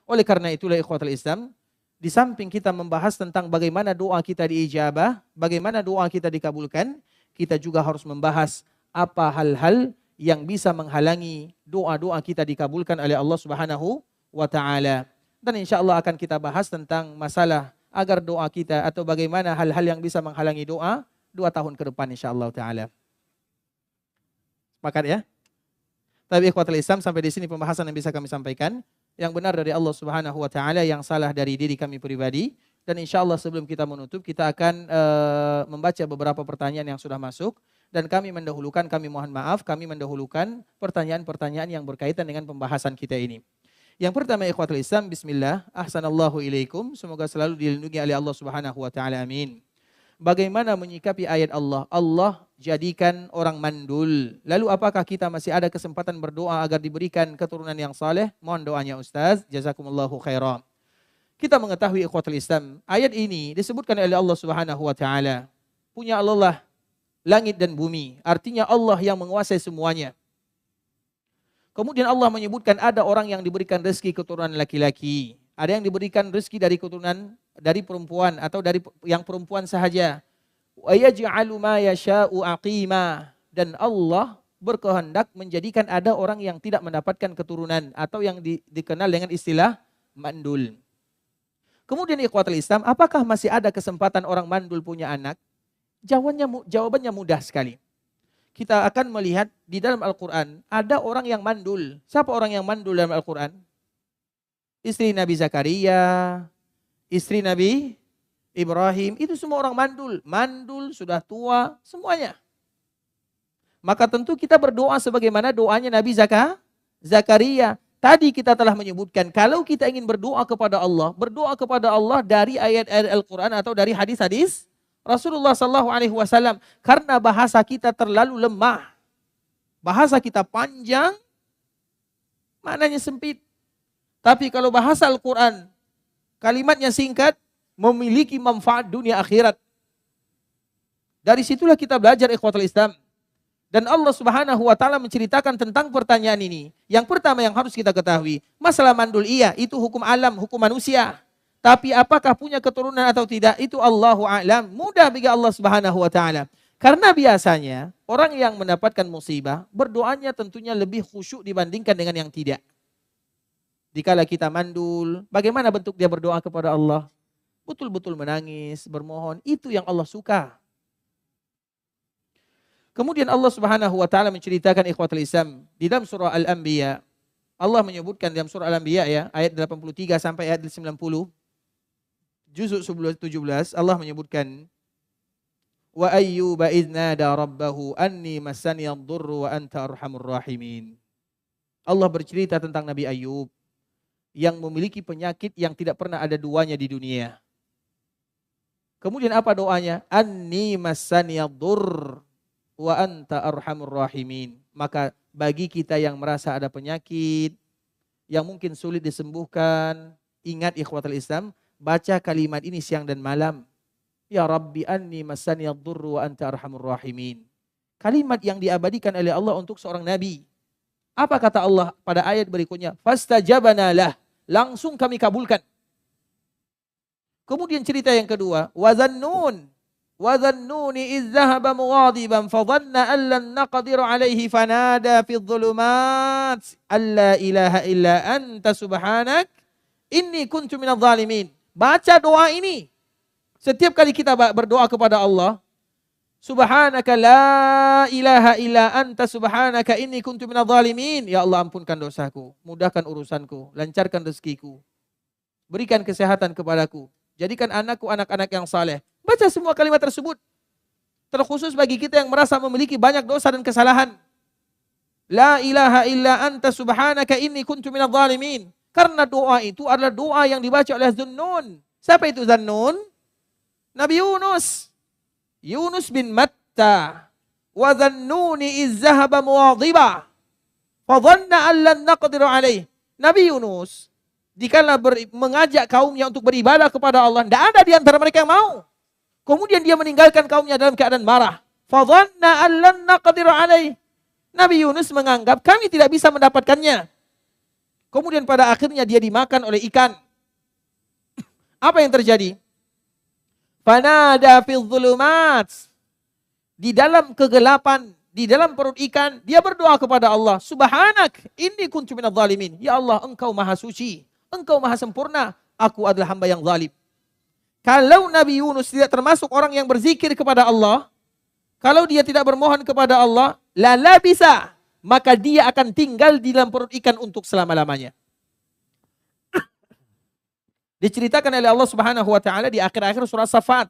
Oleh karena itulah ikhwatul Islam, di samping kita membahas tentang bagaimana doa kita diijabah, bagaimana doa kita dikabulkan, kita juga harus membahas apa hal-hal yang bisa menghalangi doa-doa kita dikabulkan oleh Allah Subhanahu wa taala. Dan insya Allah akan kita bahas tentang masalah agar doa kita atau bagaimana hal-hal yang bisa menghalangi doa 2 tahun ke depan insya Allah taala. Sepakat ya? Tapi ikhwatul Islam, sampai di sini pembahasan yang bisa kami sampaikan. Yang benar dari Allah Subhanahu wa taala, yang salah dari diri kami pribadi. Dan insya Allah sebelum kita menutup, kita akan membaca beberapa pertanyaan yang sudah masuk. Dan kami mohon maaf, kami mendahulukan pertanyaan-pertanyaan yang berkaitan dengan pembahasan kita ini. Yang pertama ikhwatul Islam, bismillah, ahsanallahu ilaikum, semoga selalu dilindungi oleh Allah Subhanahu wa taala, amin. Bagaimana menyikapi ayat Allah? Allah jadikan orang mandul. Lalu apakah kita masih ada kesempatan berdoa agar diberikan keturunan yang saleh? Mohon doanya Ustaz. Jazakumullahu khairan. Kita mengetahui ikhwatul Islam, ayat ini disebutkan oleh Allah Subhanahu wa taala. Punya Allah lah langit dan bumi. Artinya Allah yang menguasai semuanya. Kemudian Allah menyebutkan ada orang yang diberikan rezeki keturunan laki-laki. Ada yang diberikan rezeki dari keturunan dari perempuan atau dari yang perempuan sahaja. Wa yaj'alu ma yasha'u aqima. Dan Allah berkehendak menjadikan ada orang yang tidak mendapatkan keturunan atau yang dikenal dengan istilah mandul. Kemudian ikhwatul Islam, apakah masih ada kesempatan orang mandul punya anak? Jawabannya mudah sekali. Kita akan melihat di dalam Al-Quran, ada orang yang mandul. Siapa orang yang mandul dalam Al-Quran? Istri Nabi Zakaria, istri Nabi Ibrahim, itu semua orang mandul. Mandul, sudah tua, semuanya. Maka tentu kita berdoa sebagaimana doanya Nabi Zakaria. Tadi kita telah menyebutkan, kalau kita ingin berdoa kepada Allah dari ayat-ayat Al-Quran atau dari hadis-hadis Rasulullah SAW, karena bahasa kita terlalu lemah, bahasa kita panjang, maknanya sempit. Tapi kalau bahasa Al-Quran, kalimatnya singkat, memiliki manfaat dunia akhirat. Dari situlah kita belajar ikhwatul Islam. Dan Allah Subhanahu wa taala menceritakan tentang pertanyaan ini. Yang pertama yang harus kita ketahui, masalah mandul iya, itu hukum alam, hukum manusia. Tapi apakah punya keturunan atau tidak, itu Allahu a'lam. Mudah bagi Allah Subhanahu wa taala. Karena biasanya orang yang mendapatkan musibah, berdoanya tentunya lebih khusyuk dibandingkan dengan yang tidak. Dikala kita mandul, bagaimana bentuk dia berdoa kepada Allah? Betul-betul menangis, bermohon, itu yang Allah suka. Kemudian Allah Subhanahu wa taala menceritakan ikhwatul Islam di dalam surah Al-Anbiya. Allah menyebutkan dalam surah Al-Anbiya ya, ayat 83 sampai ayat 90. Juzuk 17 Allah menyebutkan wa ayyuba idznada rabbahu anni massaniyad dhurru wa anta arhamur rahimin. Allah bercerita tentang Nabi Ayub yang memiliki penyakit yang tidak pernah ada duanya di dunia. Kemudian apa doanya? Anni massaniyad dhurru wa anta arhamur rahimin. Maka bagi kita yang merasa ada penyakit yang mungkin sulit disembuhkan, ingat ikhwatul Islam, baca kalimat ini siang dan malam. Ya Rabbi anni massaniyad dhurru wa anta arhamur rahimin. Kalimat yang diabadikan oleh Allah untuk seorang nabi. Apa kata Allah pada ayat berikutnya? Fastajabana lah. Langsung kami kabulkan. Kemudian cerita yang kedua, wa dhannuni idh dhahaba mughadiban fa dhanna an lan naqdiru alayhi fanada fi dhulumat alla ilaha illa anta subhanak inni kuntu minadh dhalimin. Baca doa ini. Setiap kali kita berdoa kepada Allah, subhanaka la ilaha illa anta subhanaka inni kuntu minadh dhalimin. Ya Allah, ampunkan dosaku, mudahkan urusanku, lancarkan rezekiku, berikan kesehatan kepadaku, jadikan anakku anak-anak yang saleh. Baca semua kalimat tersebut. Terkhusus bagi kita yang merasa memiliki banyak dosa dan kesalahan. La ilaha illa anta subhanaka inni kuntu minadh dhalimin. Karena doa itu adalah doa yang dibaca oleh Zunnun. Siapa itu Zunnun? Nabi Yunus. Yunus bin Matta. Wa dhannuni iz zahaba mughadiba fa dhanna an lan naqdiru alaih. Nabi Yunus dikala mengajak kaumnya untuk beribadah kepada Allah, tidak ada di antara mereka yang mau. Kemudian dia meninggalkan kaumnya dalam keadaan marah. Fa dhanna an lan naqdiru alaih. Nabi Yunus menganggap kami tidak bisa mendapatkannya. Kemudian pada akhirnya dia dimakan oleh ikan. Apa yang terjadi? Fanada fil dhulumat. Di dalam kegelapan, di dalam perut ikan, dia berdoa kepada Allah, Subhanak, inni kuntu minadh dhalimin. Ya Allah, Engkau maha suci, Engkau maha sempurna, aku adalah hamba yang zalim. Kalau Nabi Yunus tidak termasuk orang yang berzikir kepada Allah, kalau dia tidak bermohon kepada Allah, la bisa, maka dia akan tinggal di dalam perut ikan untuk selama-lamanya. Diceritakan oleh Allah Subhanahu wa taala di akhir-akhir surah Safat.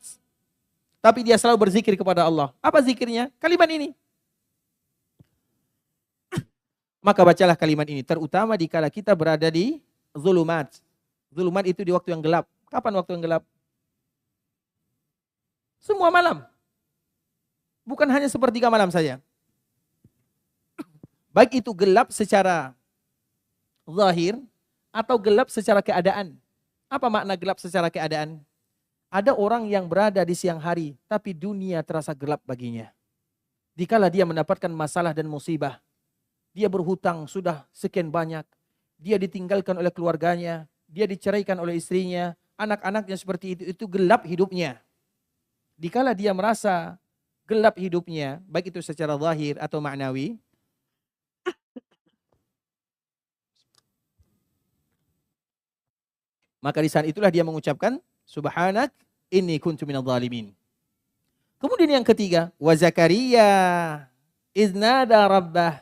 Tapi dia selalu berzikir kepada Allah. Apa zikirnya? Kalimat ini. Maka bacalah kalimat ini, terutama dikala kita berada di zulumat. Zulumat itu di waktu yang gelap. Kapan waktu yang gelap? Semua malam. Bukan hanya sepertiga malam saja. Baik itu gelap secara zahir atau gelap secara keadaan. Apa makna gelap secara keadaan? Ada orang yang berada di siang hari, tapi dunia terasa gelap baginya. Dikala dia mendapatkan masalah dan musibah, dia berhutang sudah sekian banyak, dia ditinggalkan oleh keluarganya, dia diceraikan oleh istrinya, anak-anaknya seperti itu gelap hidupnya. Dikala dia merasa gelap hidupnya, baik itu secara zahir atau maknawi, maka di saat itulah dia mengucapkan subhanak inni kuntu minadh dhalimin. Kemudian yang ketiga, wa Zakaria iznada rabbah,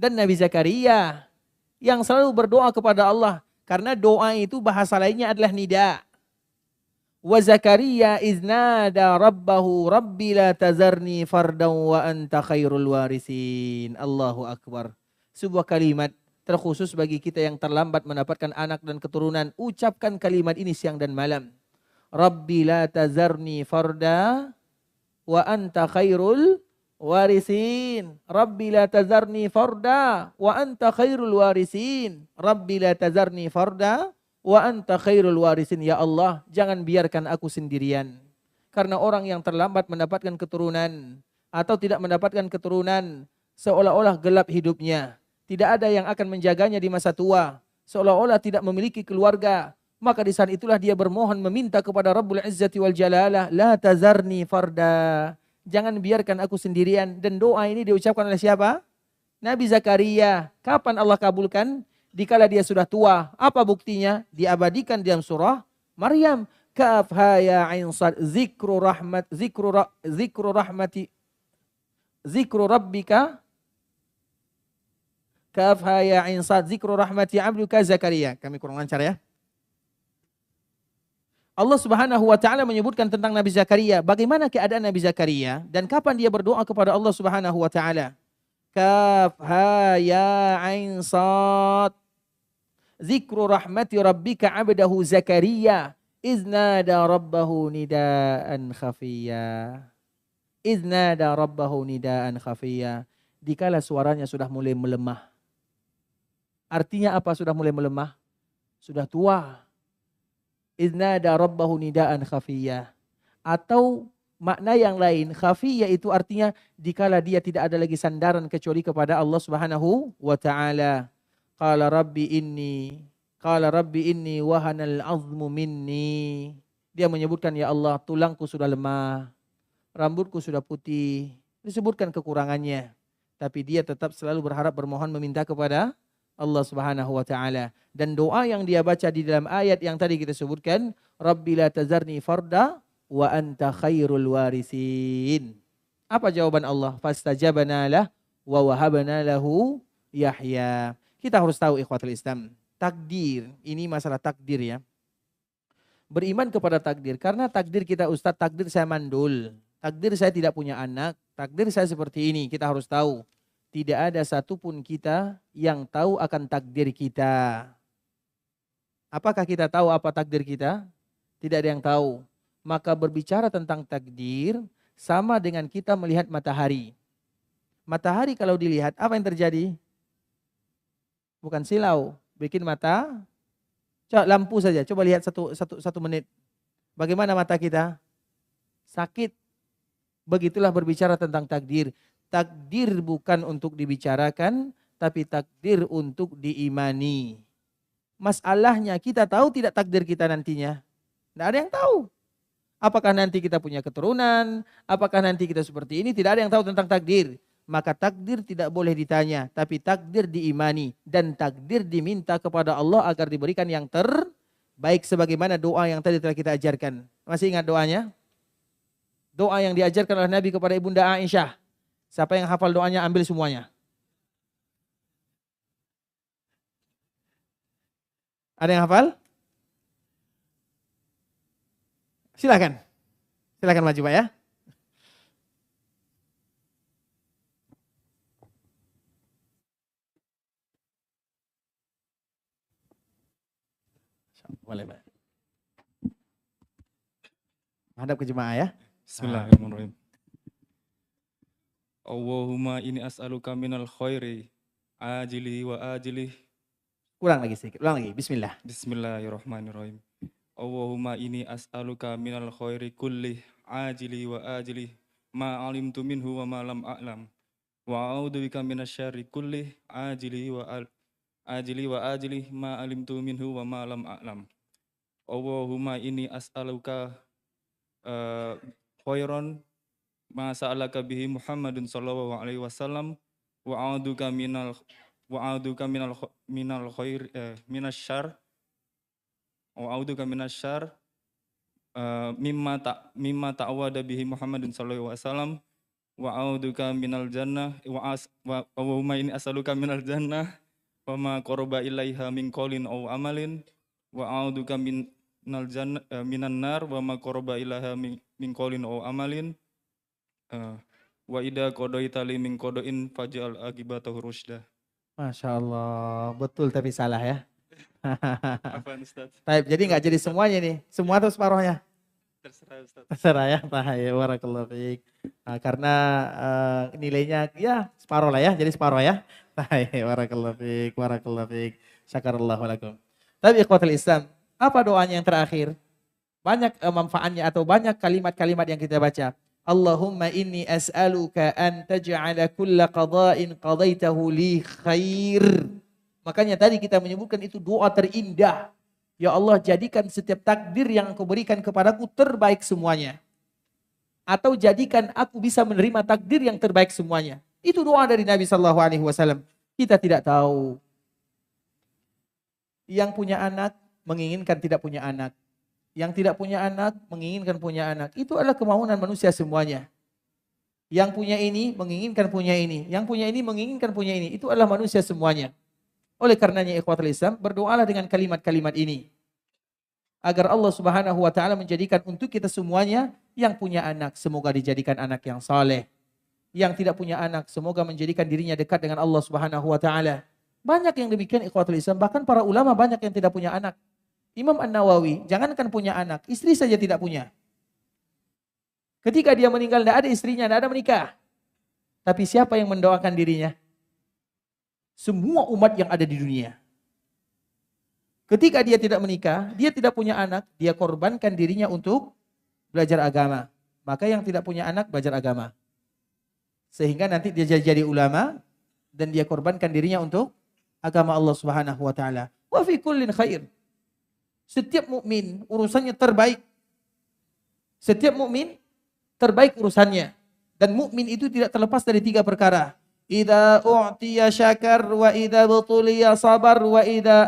dan Nabi Zakaria yang selalu berdoa kepada Allah, karena doa itu bahasa lainnya adalah nida. Wa Zakaria iznada rabbahu rabbi la tazarni fardan wa anta khairul warisin. Allahu akbar. Sebuah kalimat terkhusus bagi kita yang terlambat mendapatkan anak dan keturunan. Ucapkan kalimat ini siang dan malam. Rabbi la tazarni farda wa anta khairul warisin. Rabbi la tazarni farda wa anta khairul warisin. Rabbi la tazarni farda wa anta khairul warisin. Ya Allah, jangan biarkan aku sendirian. Karena orang yang terlambat mendapatkan keturunan atau tidak mendapatkan keturunan, seolah-olah gelap hidupnya. Tidak ada yang akan menjaganya di masa tua. Seolah-olah tidak memiliki keluarga. Maka di saat itulah dia bermohon meminta kepada Rabbul Izzati wal Jalalah, la tazarni farda. Jangan biarkan aku sendirian. Dan doa ini diucapkan oleh siapa? Nabi Zakaria. Kapan Allah kabulkan? Dikala dia sudah tua. Apa buktinya? Diabadikan dalam surah Maryam. Kaf ha ya ain sad zikru rabbika. Kaf ha ya ain sad zikru rahmati abduka Zakaria. Kami kurang lancar ya. Allah Subhanahu wa taala menyebutkan tentang Nabi Zakaria, bagaimana keadaan Nabi Zakaria dan kapan dia berdoa kepada Allah Subhanahu wa taala. Kaf ha ya ain sad zikru rahmati rabbika 'abdahu Zakaria iznada rabbahu nidaan khafiyya. Iznada rabbahu nidaan khafiyya. Dikala suaranya sudah mulai melemah. Artinya apa sudah mulai melemah? Sudah tua. Iznada rabbahu nidaan khafiyya. Atau makna yang lain, khafiyya itu artinya dikala dia tidak ada lagi sandaran kecuali kepada Allah Subhanahu wa taala. Qala rabbi inni wahanal azmu minni. Dia menyebutkan, ya Allah, tulangku sudah lemah, rambutku sudah putih. Disebutkan kekurangannya, tapi dia tetap selalu berharap, bermohon, meminta kepada Allah Subhanahu wa taala. Dan doa yang dia baca di dalam ayat yang tadi kita sebutkan, Rabbi la tazarni farda wa anta khairul warisin. Apa jawaban Allah? Fastajabna lah wa wahabna lahu Yahya. Kita harus tahu ikhwatul Islam, takdir, ini masalah takdir ya. Beriman kepada takdir, karena takdir kita Ustadz, takdir saya mandul, takdir saya tidak punya anak, takdir saya seperti ini. Kita harus tahu, tidak ada satupun kita yang tahu akan takdir kita. Apakah kita tahu apa takdir kita? Tidak ada yang tahu. Maka berbicara tentang takdir sama dengan kita melihat matahari. Matahari kalau dilihat, apa yang terjadi? Bukan silau, bikin mata. Coba lampu saja, coba lihat satu menit. Bagaimana mata kita? Sakit. Begitulah berbicara tentang takdir. Takdir bukan untuk dibicarakan, tapi takdir untuk diimani. Masalahnya kita tahu tidak takdir kita nantinya? Tidak ada yang tahu. Apakah nanti kita punya keturunan? Apakah nanti kita seperti ini? Tidak ada yang tahu tentang takdir. Maka takdir tidak boleh ditanya, tapi takdir diimani. Dan takdir diminta kepada Allah agar diberikan yang terbaik. Sebagaimana doa yang tadi telah kita ajarkan. Masih ingat doanya? Doa yang diajarkan oleh Nabi kepada Ibunda Aisyah. Siapa yang hafal doanya ambil semuanya. Ada yang hafal? Silakan. Silakan maju Pak ya. Boleh Pak. Hadap ke jemaah ya. Bismillahirrahmanirrahim. Allahumma inni as'aluka minal khairi ajili wa ajili. Ulang lagi sedikit, ulang lagi. Bismillah. Bismillahirrahmanirrahim. Allahumma inni as'aluka minal khairi kulli ajili wa ajili ma alimtu minhu wa ma lam a'lam. Wa a'udzubika minasyarri kullih ajili wa ajili ma alimtu minhu wa ma lam a'lam. Allahumma inni as'aluka khairan ma sa'alaka bihi Muhammadun sallallahu alaihi wasallam wa a'uduka minal khair minasyarr wa a'uduka minasyarr mimma ta'awada bihi Muhammadun sallallahu alaihi wasallam wa a'uduka minal jannah wa Allahumma inni as'aluka minal jannah wa ma qaraba ilaiha min qaulin aw amalin wa a'uduka minal jannah minan nar wa ma qaraba ilaiha min qaulin aw amalin wa idza qadaita li min qadain faj'al aqibatahu rusyda. Masya Allah, betul tapi salah ya. Apaan Ustaz? Baik, jadi nggak jadi semuanya nih, semua tuh separuhnya. Terserah Ustaz. Terserah ya, ya barakallahu fiik. Nah, karena nilainya ya separuh lah ya, jadi separuh ya. Barakallahu fiik, barakallahu fiik. Syakarallahu lakum. Tapi ikhwatul Islam, apa doanya yang terakhir? Banyak manfaatnya atau banyak kalimat-kalimat yang kita baca. Allahumma inni as'aluka an taj'ala kulla qada'in qadaitahu li khair. Makanya tadi kita menyebutkan itu doa terindah. Ya Allah, jadikan setiap takdir yang Engkau berikan kepadaku terbaik semuanya. Atau jadikan aku bisa menerima takdir yang terbaik semuanya. Itu doa dari Nabi SAW. Kita tidak tahu. Yang punya anak menginginkan tidak punya anak. Yang tidak punya anak menginginkan punya anak. Itu adalah kemauan manusia semuanya. Yang punya ini menginginkan punya ini. Yang punya ini menginginkan punya ini. Itu adalah manusia semuanya. Oleh karenanya ikhwatul Islam, berdoalah dengan kalimat-kalimat ini. Agar Allah Subhanahu wa taala menjadikan untuk kita semuanya yang punya anak semoga dijadikan anak yang saleh. Yang tidak punya anak semoga menjadikan dirinya dekat dengan Allah Subhanahu wa taala. Banyak yang demikian ikhwatul Islam, bahkan para ulama banyak yang tidak punya anak. Imam An-Nawawi, jangankan punya anak, istri saja tidak punya. Ketika dia meninggal, tidak ada istrinya, tidak ada menikah. Tapi siapa yang mendoakan dirinya? Semua umat yang ada di dunia. Ketika dia tidak menikah, dia tidak punya anak, dia korbankan dirinya untuk belajar agama. Maka yang tidak punya anak, belajar agama. Sehingga nanti dia jadi ulama, dan dia korbankan dirinya untuk agama Allah Subhanahu wa taala. Wa fi kullin khair. Setiap mukmin urusannya terbaik. Setiap mukmin terbaik urusannya. Dan mukmin itu tidak terlepas dari 3 perkara. Idza u'tiya syakar wa idza butuliya sabar wa idza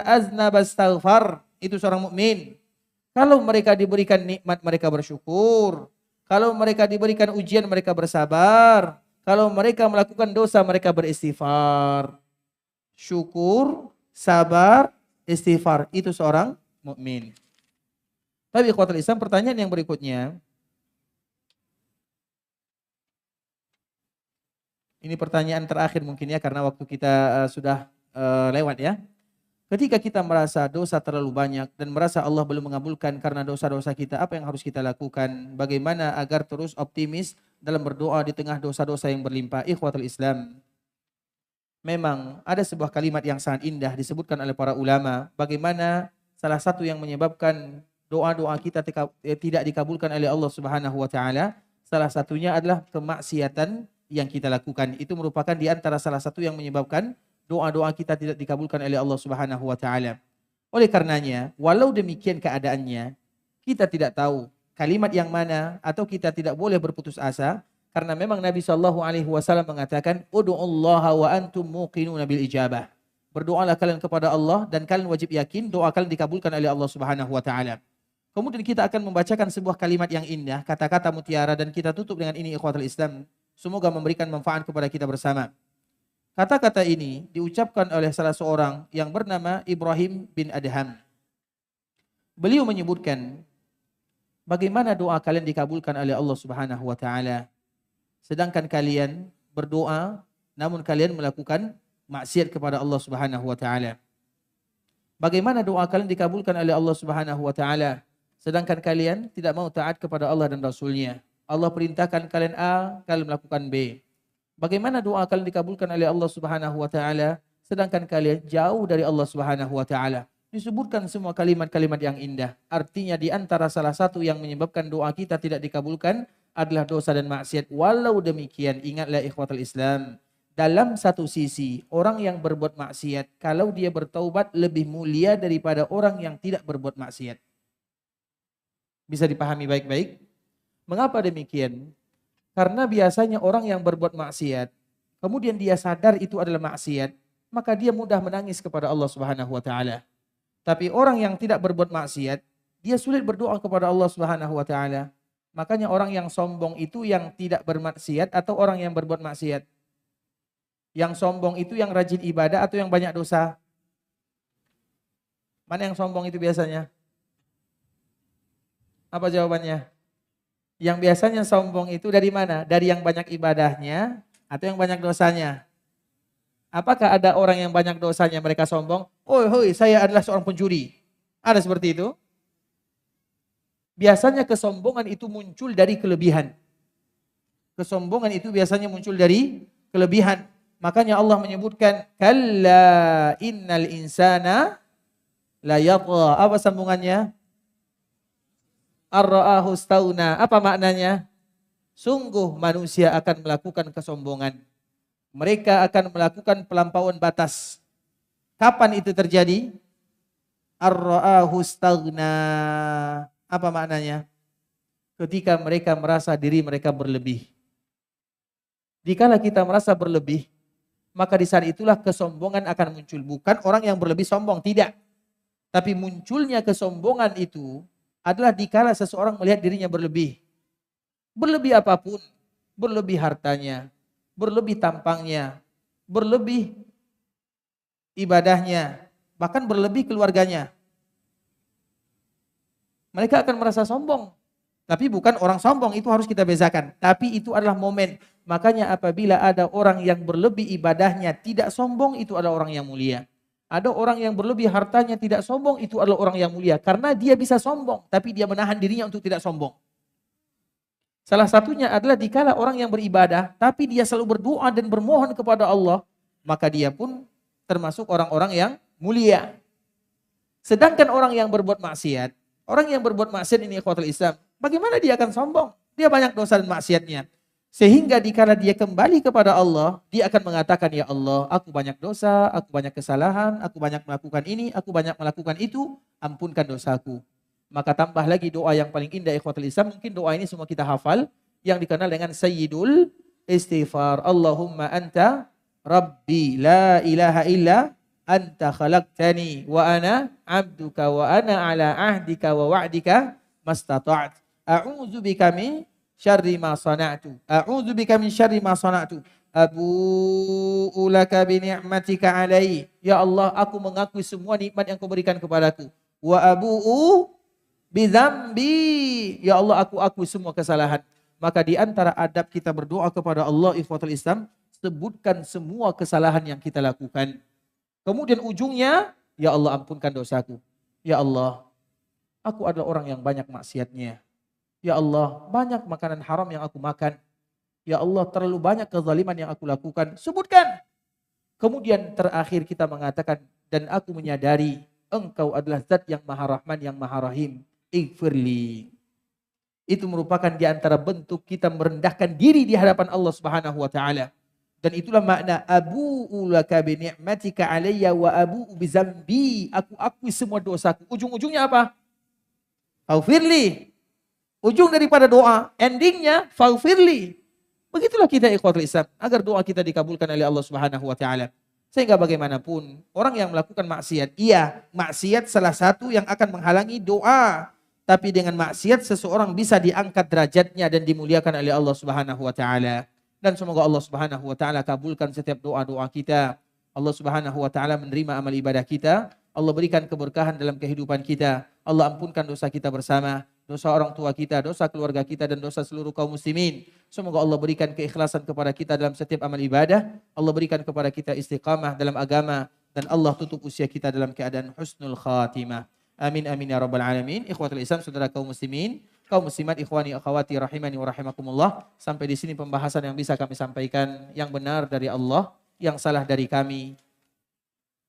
aznaba astaghfar. Itu seorang mukmin. Kalau mereka diberikan nikmat mereka bersyukur. Kalau mereka diberikan ujian mereka bersabar. Kalau mereka melakukan dosa mereka beristighfar. Syukur, sabar, istighfar, itu seorang mukmin. Tapi ikhwatul Islam, pertanyaan yang berikutnya. Ini pertanyaan terakhir mungkin ya, karena waktu kita sudah lewat ya. Ketika kita merasa dosa terlalu banyak dan merasa Allah belum mengabulkan karena dosa-dosa kita, apa yang harus kita lakukan? Bagaimana agar terus optimis dalam berdoa di tengah dosa-dosa yang berlimpah? Ikhwatul Islam, memang ada sebuah kalimat yang sangat indah disebutkan oleh para ulama. Bagaimana salah satu yang menyebabkan doa-doa kita tidak dikabulkan oleh Allah Subhanahu wa taala, salah satunya adalah kemaksiatan yang kita lakukan. Itu merupakan di antara salah satu yang menyebabkan doa-doa kita tidak dikabulkan oleh Allah Subhanahu wa taala. Oleh karenanya, walau demikian keadaannya, kita tidak tahu kalimat yang mana atau kita tidak boleh berputus asa. Karena memang Nabi SAW mengatakan, Udu'ullaha wa antum muqinuna bil ijabah. Berdoalah kalian kepada Allah dan kalian wajib yakin doa kalian dikabulkan oleh Allah Subhanahu wa taala. Kemudian kita akan membacakan sebuah kalimat yang indah, kata-kata mutiara, dan kita tutup dengan ini ikhwatul Islam. Semoga memberikan manfaat kepada kita bersama. Kata-kata ini diucapkan oleh salah seorang yang bernama Ibrahim bin Adham. Beliau menyebutkan, bagaimana doa kalian dikabulkan oleh Allah Subhanahu wa taala? Sedangkan kalian berdoa, namun kalian melakukan maksiat kepada Allah Subhanahu wa taala. Bagaimana doa kalian dikabulkan oleh Allah Subhanahu wa taala, sedangkan kalian tidak mau taat kepada Allah dan Rasul-Nya. Allah perintahkan kalian A, kalian melakukan B. Bagaimana doa kalian dikabulkan oleh Allah Subhanahu wa taala, sedangkan kalian jauh dari Allah Subhanahu wa taala. Disebutkan semua kalimat-kalimat yang indah. Artinya di antara salah satu yang menyebabkan doa kita tidak dikabulkan adalah dosa dan maksiat. Walau demikian, ingatlah ikhwatul Islam, dalam satu sisi orang yang berbuat maksiat, kalau dia bertaubat lebih mulia daripada orang yang tidak berbuat maksiat. Bisa dipahami baik-baik? Mengapa demikian? Karena biasanya orang yang berbuat maksiat, kemudian dia sadar itu adalah maksiat, maka dia mudah menangis kepada Allah Subhanahu wa taala. Tapi orang yang tidak berbuat maksiat, dia sulit berdoa kepada Allah Subhanahu wa taala. Makanya orang yang sombong itu yang tidak bermaksiat atau orang yang berbuat maksiat? Yang sombong itu yang rajin ibadah atau yang banyak dosa? Mana yang sombong itu biasanya? Apa jawabannya? Yang biasanya sombong itu dari mana? Dari yang banyak ibadahnya atau yang banyak dosanya? Apakah ada orang yang banyak dosanya mereka sombong? Oh, hoi, saya adalah seorang pencuri. Ada seperti itu? Biasanya kesombongan itu muncul dari kelebihan. Kesombongan itu biasanya muncul dari kelebihan. Makanya Allah menyebutkan, kalla innal insana la yatgha. Apa sambungannya? Ar-ra'ahu istaghna. Apa maknanya? Sungguh manusia akan melakukan kesombongan. Mereka akan melakukan pelampauan batas. Kapan itu terjadi? Ar-ra'ahu istaghna. Apa maknanya? Ketika mereka merasa diri mereka berlebih. Dikala kita merasa berlebih, maka di saat itulah kesombongan akan muncul. Bukan orang yang berlebih sombong, tidak. Tapi munculnya kesombongan itu adalah dikala seseorang melihat dirinya berlebih. Berlebih apapun, berlebih hartanya, berlebih tampangnya, berlebih ibadahnya, bahkan berlebih keluarganya. Mereka akan merasa sombong. Tapi bukan orang sombong, itu harus kita bezakan. Tapi itu adalah momen. Makanya apabila ada orang yang berlebih ibadahnya tidak sombong, itu adalah orang yang mulia. Ada orang yang berlebih hartanya tidak sombong, itu adalah orang yang mulia. Karena dia bisa sombong, tapi dia menahan dirinya untuk tidak sombong. Salah satunya adalah dikala orang yang beribadah, tapi dia selalu berdoa dan bermohon kepada Allah, maka dia pun termasuk orang-orang yang mulia. Sedangkan orang yang berbuat maksiat, orang yang berbuat maksiat ini ikhwatul Islam, bagaimana dia akan sombong? Dia banyak dosa dan maksiatnya. Sehingga dikala dia kembali kepada Allah, dia akan mengatakan, ya Allah, aku banyak dosa, aku banyak kesalahan, aku banyak melakukan ini, aku banyak melakukan itu, ampunkan dosaku. Maka tambah lagi doa yang paling indah ikhwatul Islam, mungkin doa ini semua kita hafal, yang dikenal dengan Sayyidul Istighfar. Allahumma anta Rabbi la ilaha illa anta khalaqtani wa ana abduka wa ana ala ahdika wa wa'dika mastata'at. A'udzu bika min syarri ma sana'tu. A'udzu bika min syarri ma sana'tu. Abu'u laka bi ni'matika alai. Ya Allah, aku mengakui semua nikmat yang kau berikan kepadaku. Wa abu'u bi dzambi. Ya Allah, aku akui semua kesalahan. Maka di antara adab kita berdoa kepada Allah ikhwatul Islam, sebutkan semua kesalahan yang kita lakukan. Kemudian ujungnya, ya Allah ampunkan dosaku. Ya Allah, aku adalah orang yang banyak maksiatnya. Ya Allah, banyak makanan haram yang aku makan. Ya Allah, terlalu banyak kezaliman yang aku lakukan. Sebutkan. Kemudian terakhir kita mengatakan, dan aku menyadari engkau adalah zat yang maha rahman, yang maha rahim. Ighfirli. Itu merupakan di antara bentuk kita merendahkan diri di hadapan Allah Subhanahu wa taala. Dan itulah makna abu'u laka bi ni'matika alayya wa abu'u bi zambi. Aku akui semua dosaku. Ujung-ujungnya apa? Faghfirli. Ujung daripada doa, endingnya faghfirli. Begitulah kita ikhwatul Islam, agar doa kita dikabulkan oleh Allah Subhanahu wa taala. Sehingga bagaimanapun orang yang melakukan maksiat, iya, maksiat salah satu yang akan menghalangi doa. Tapi dengan maksiat seseorang bisa diangkat derajatnya dan dimuliakan oleh Allah Subhanahu wa taala. Dan semoga Allah Subhanahu wa taala kabulkan setiap doa-doa kita. Allah Subhanahu wa taala menerima amal ibadah kita. Allah berikan keberkahan dalam kehidupan kita. Allah ampunkan dosa kita bersama, dosa orang tua kita, dosa keluarga kita, dan dosa seluruh kaum muslimin. Semoga Allah berikan keikhlasan kepada kita dalam setiap amal ibadah. Allah berikan kepada kita istiqamah dalam agama. Dan Allah tutup usia kita dalam keadaan husnul khatimah. Amin amin ya rabbal alamin. Ikhwatul Islam, saudara kaum muslimin, kaum muslimat, ikhwani akhwati rahimani wa rahimakumullah. Sampai di sini pembahasan yang bisa kami sampaikan, yang benar dari Allah, yang salah dari kami.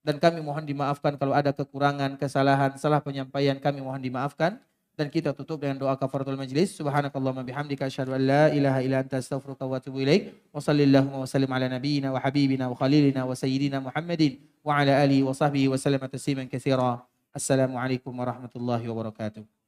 Dan kami mohon dimaafkan kalau ada kekurangan, kesalahan, salah penyampaian, kami mohon dimaafkan. Dan kita tutup dengan doa kafaratul majlis. Subhanakallahumma bihamdika asyhadu an la ilaha illa anta astaghfiruka wa atubu ilaik. Wa sallallahu wa sallim ala nabiyyina wa habibina wa khalilina wa sayyidina Muhammadin wa ala alihi wa sahbihi wa sallama tasliman katsira. Assalamualaikum warahmatullahi wabarakatuh.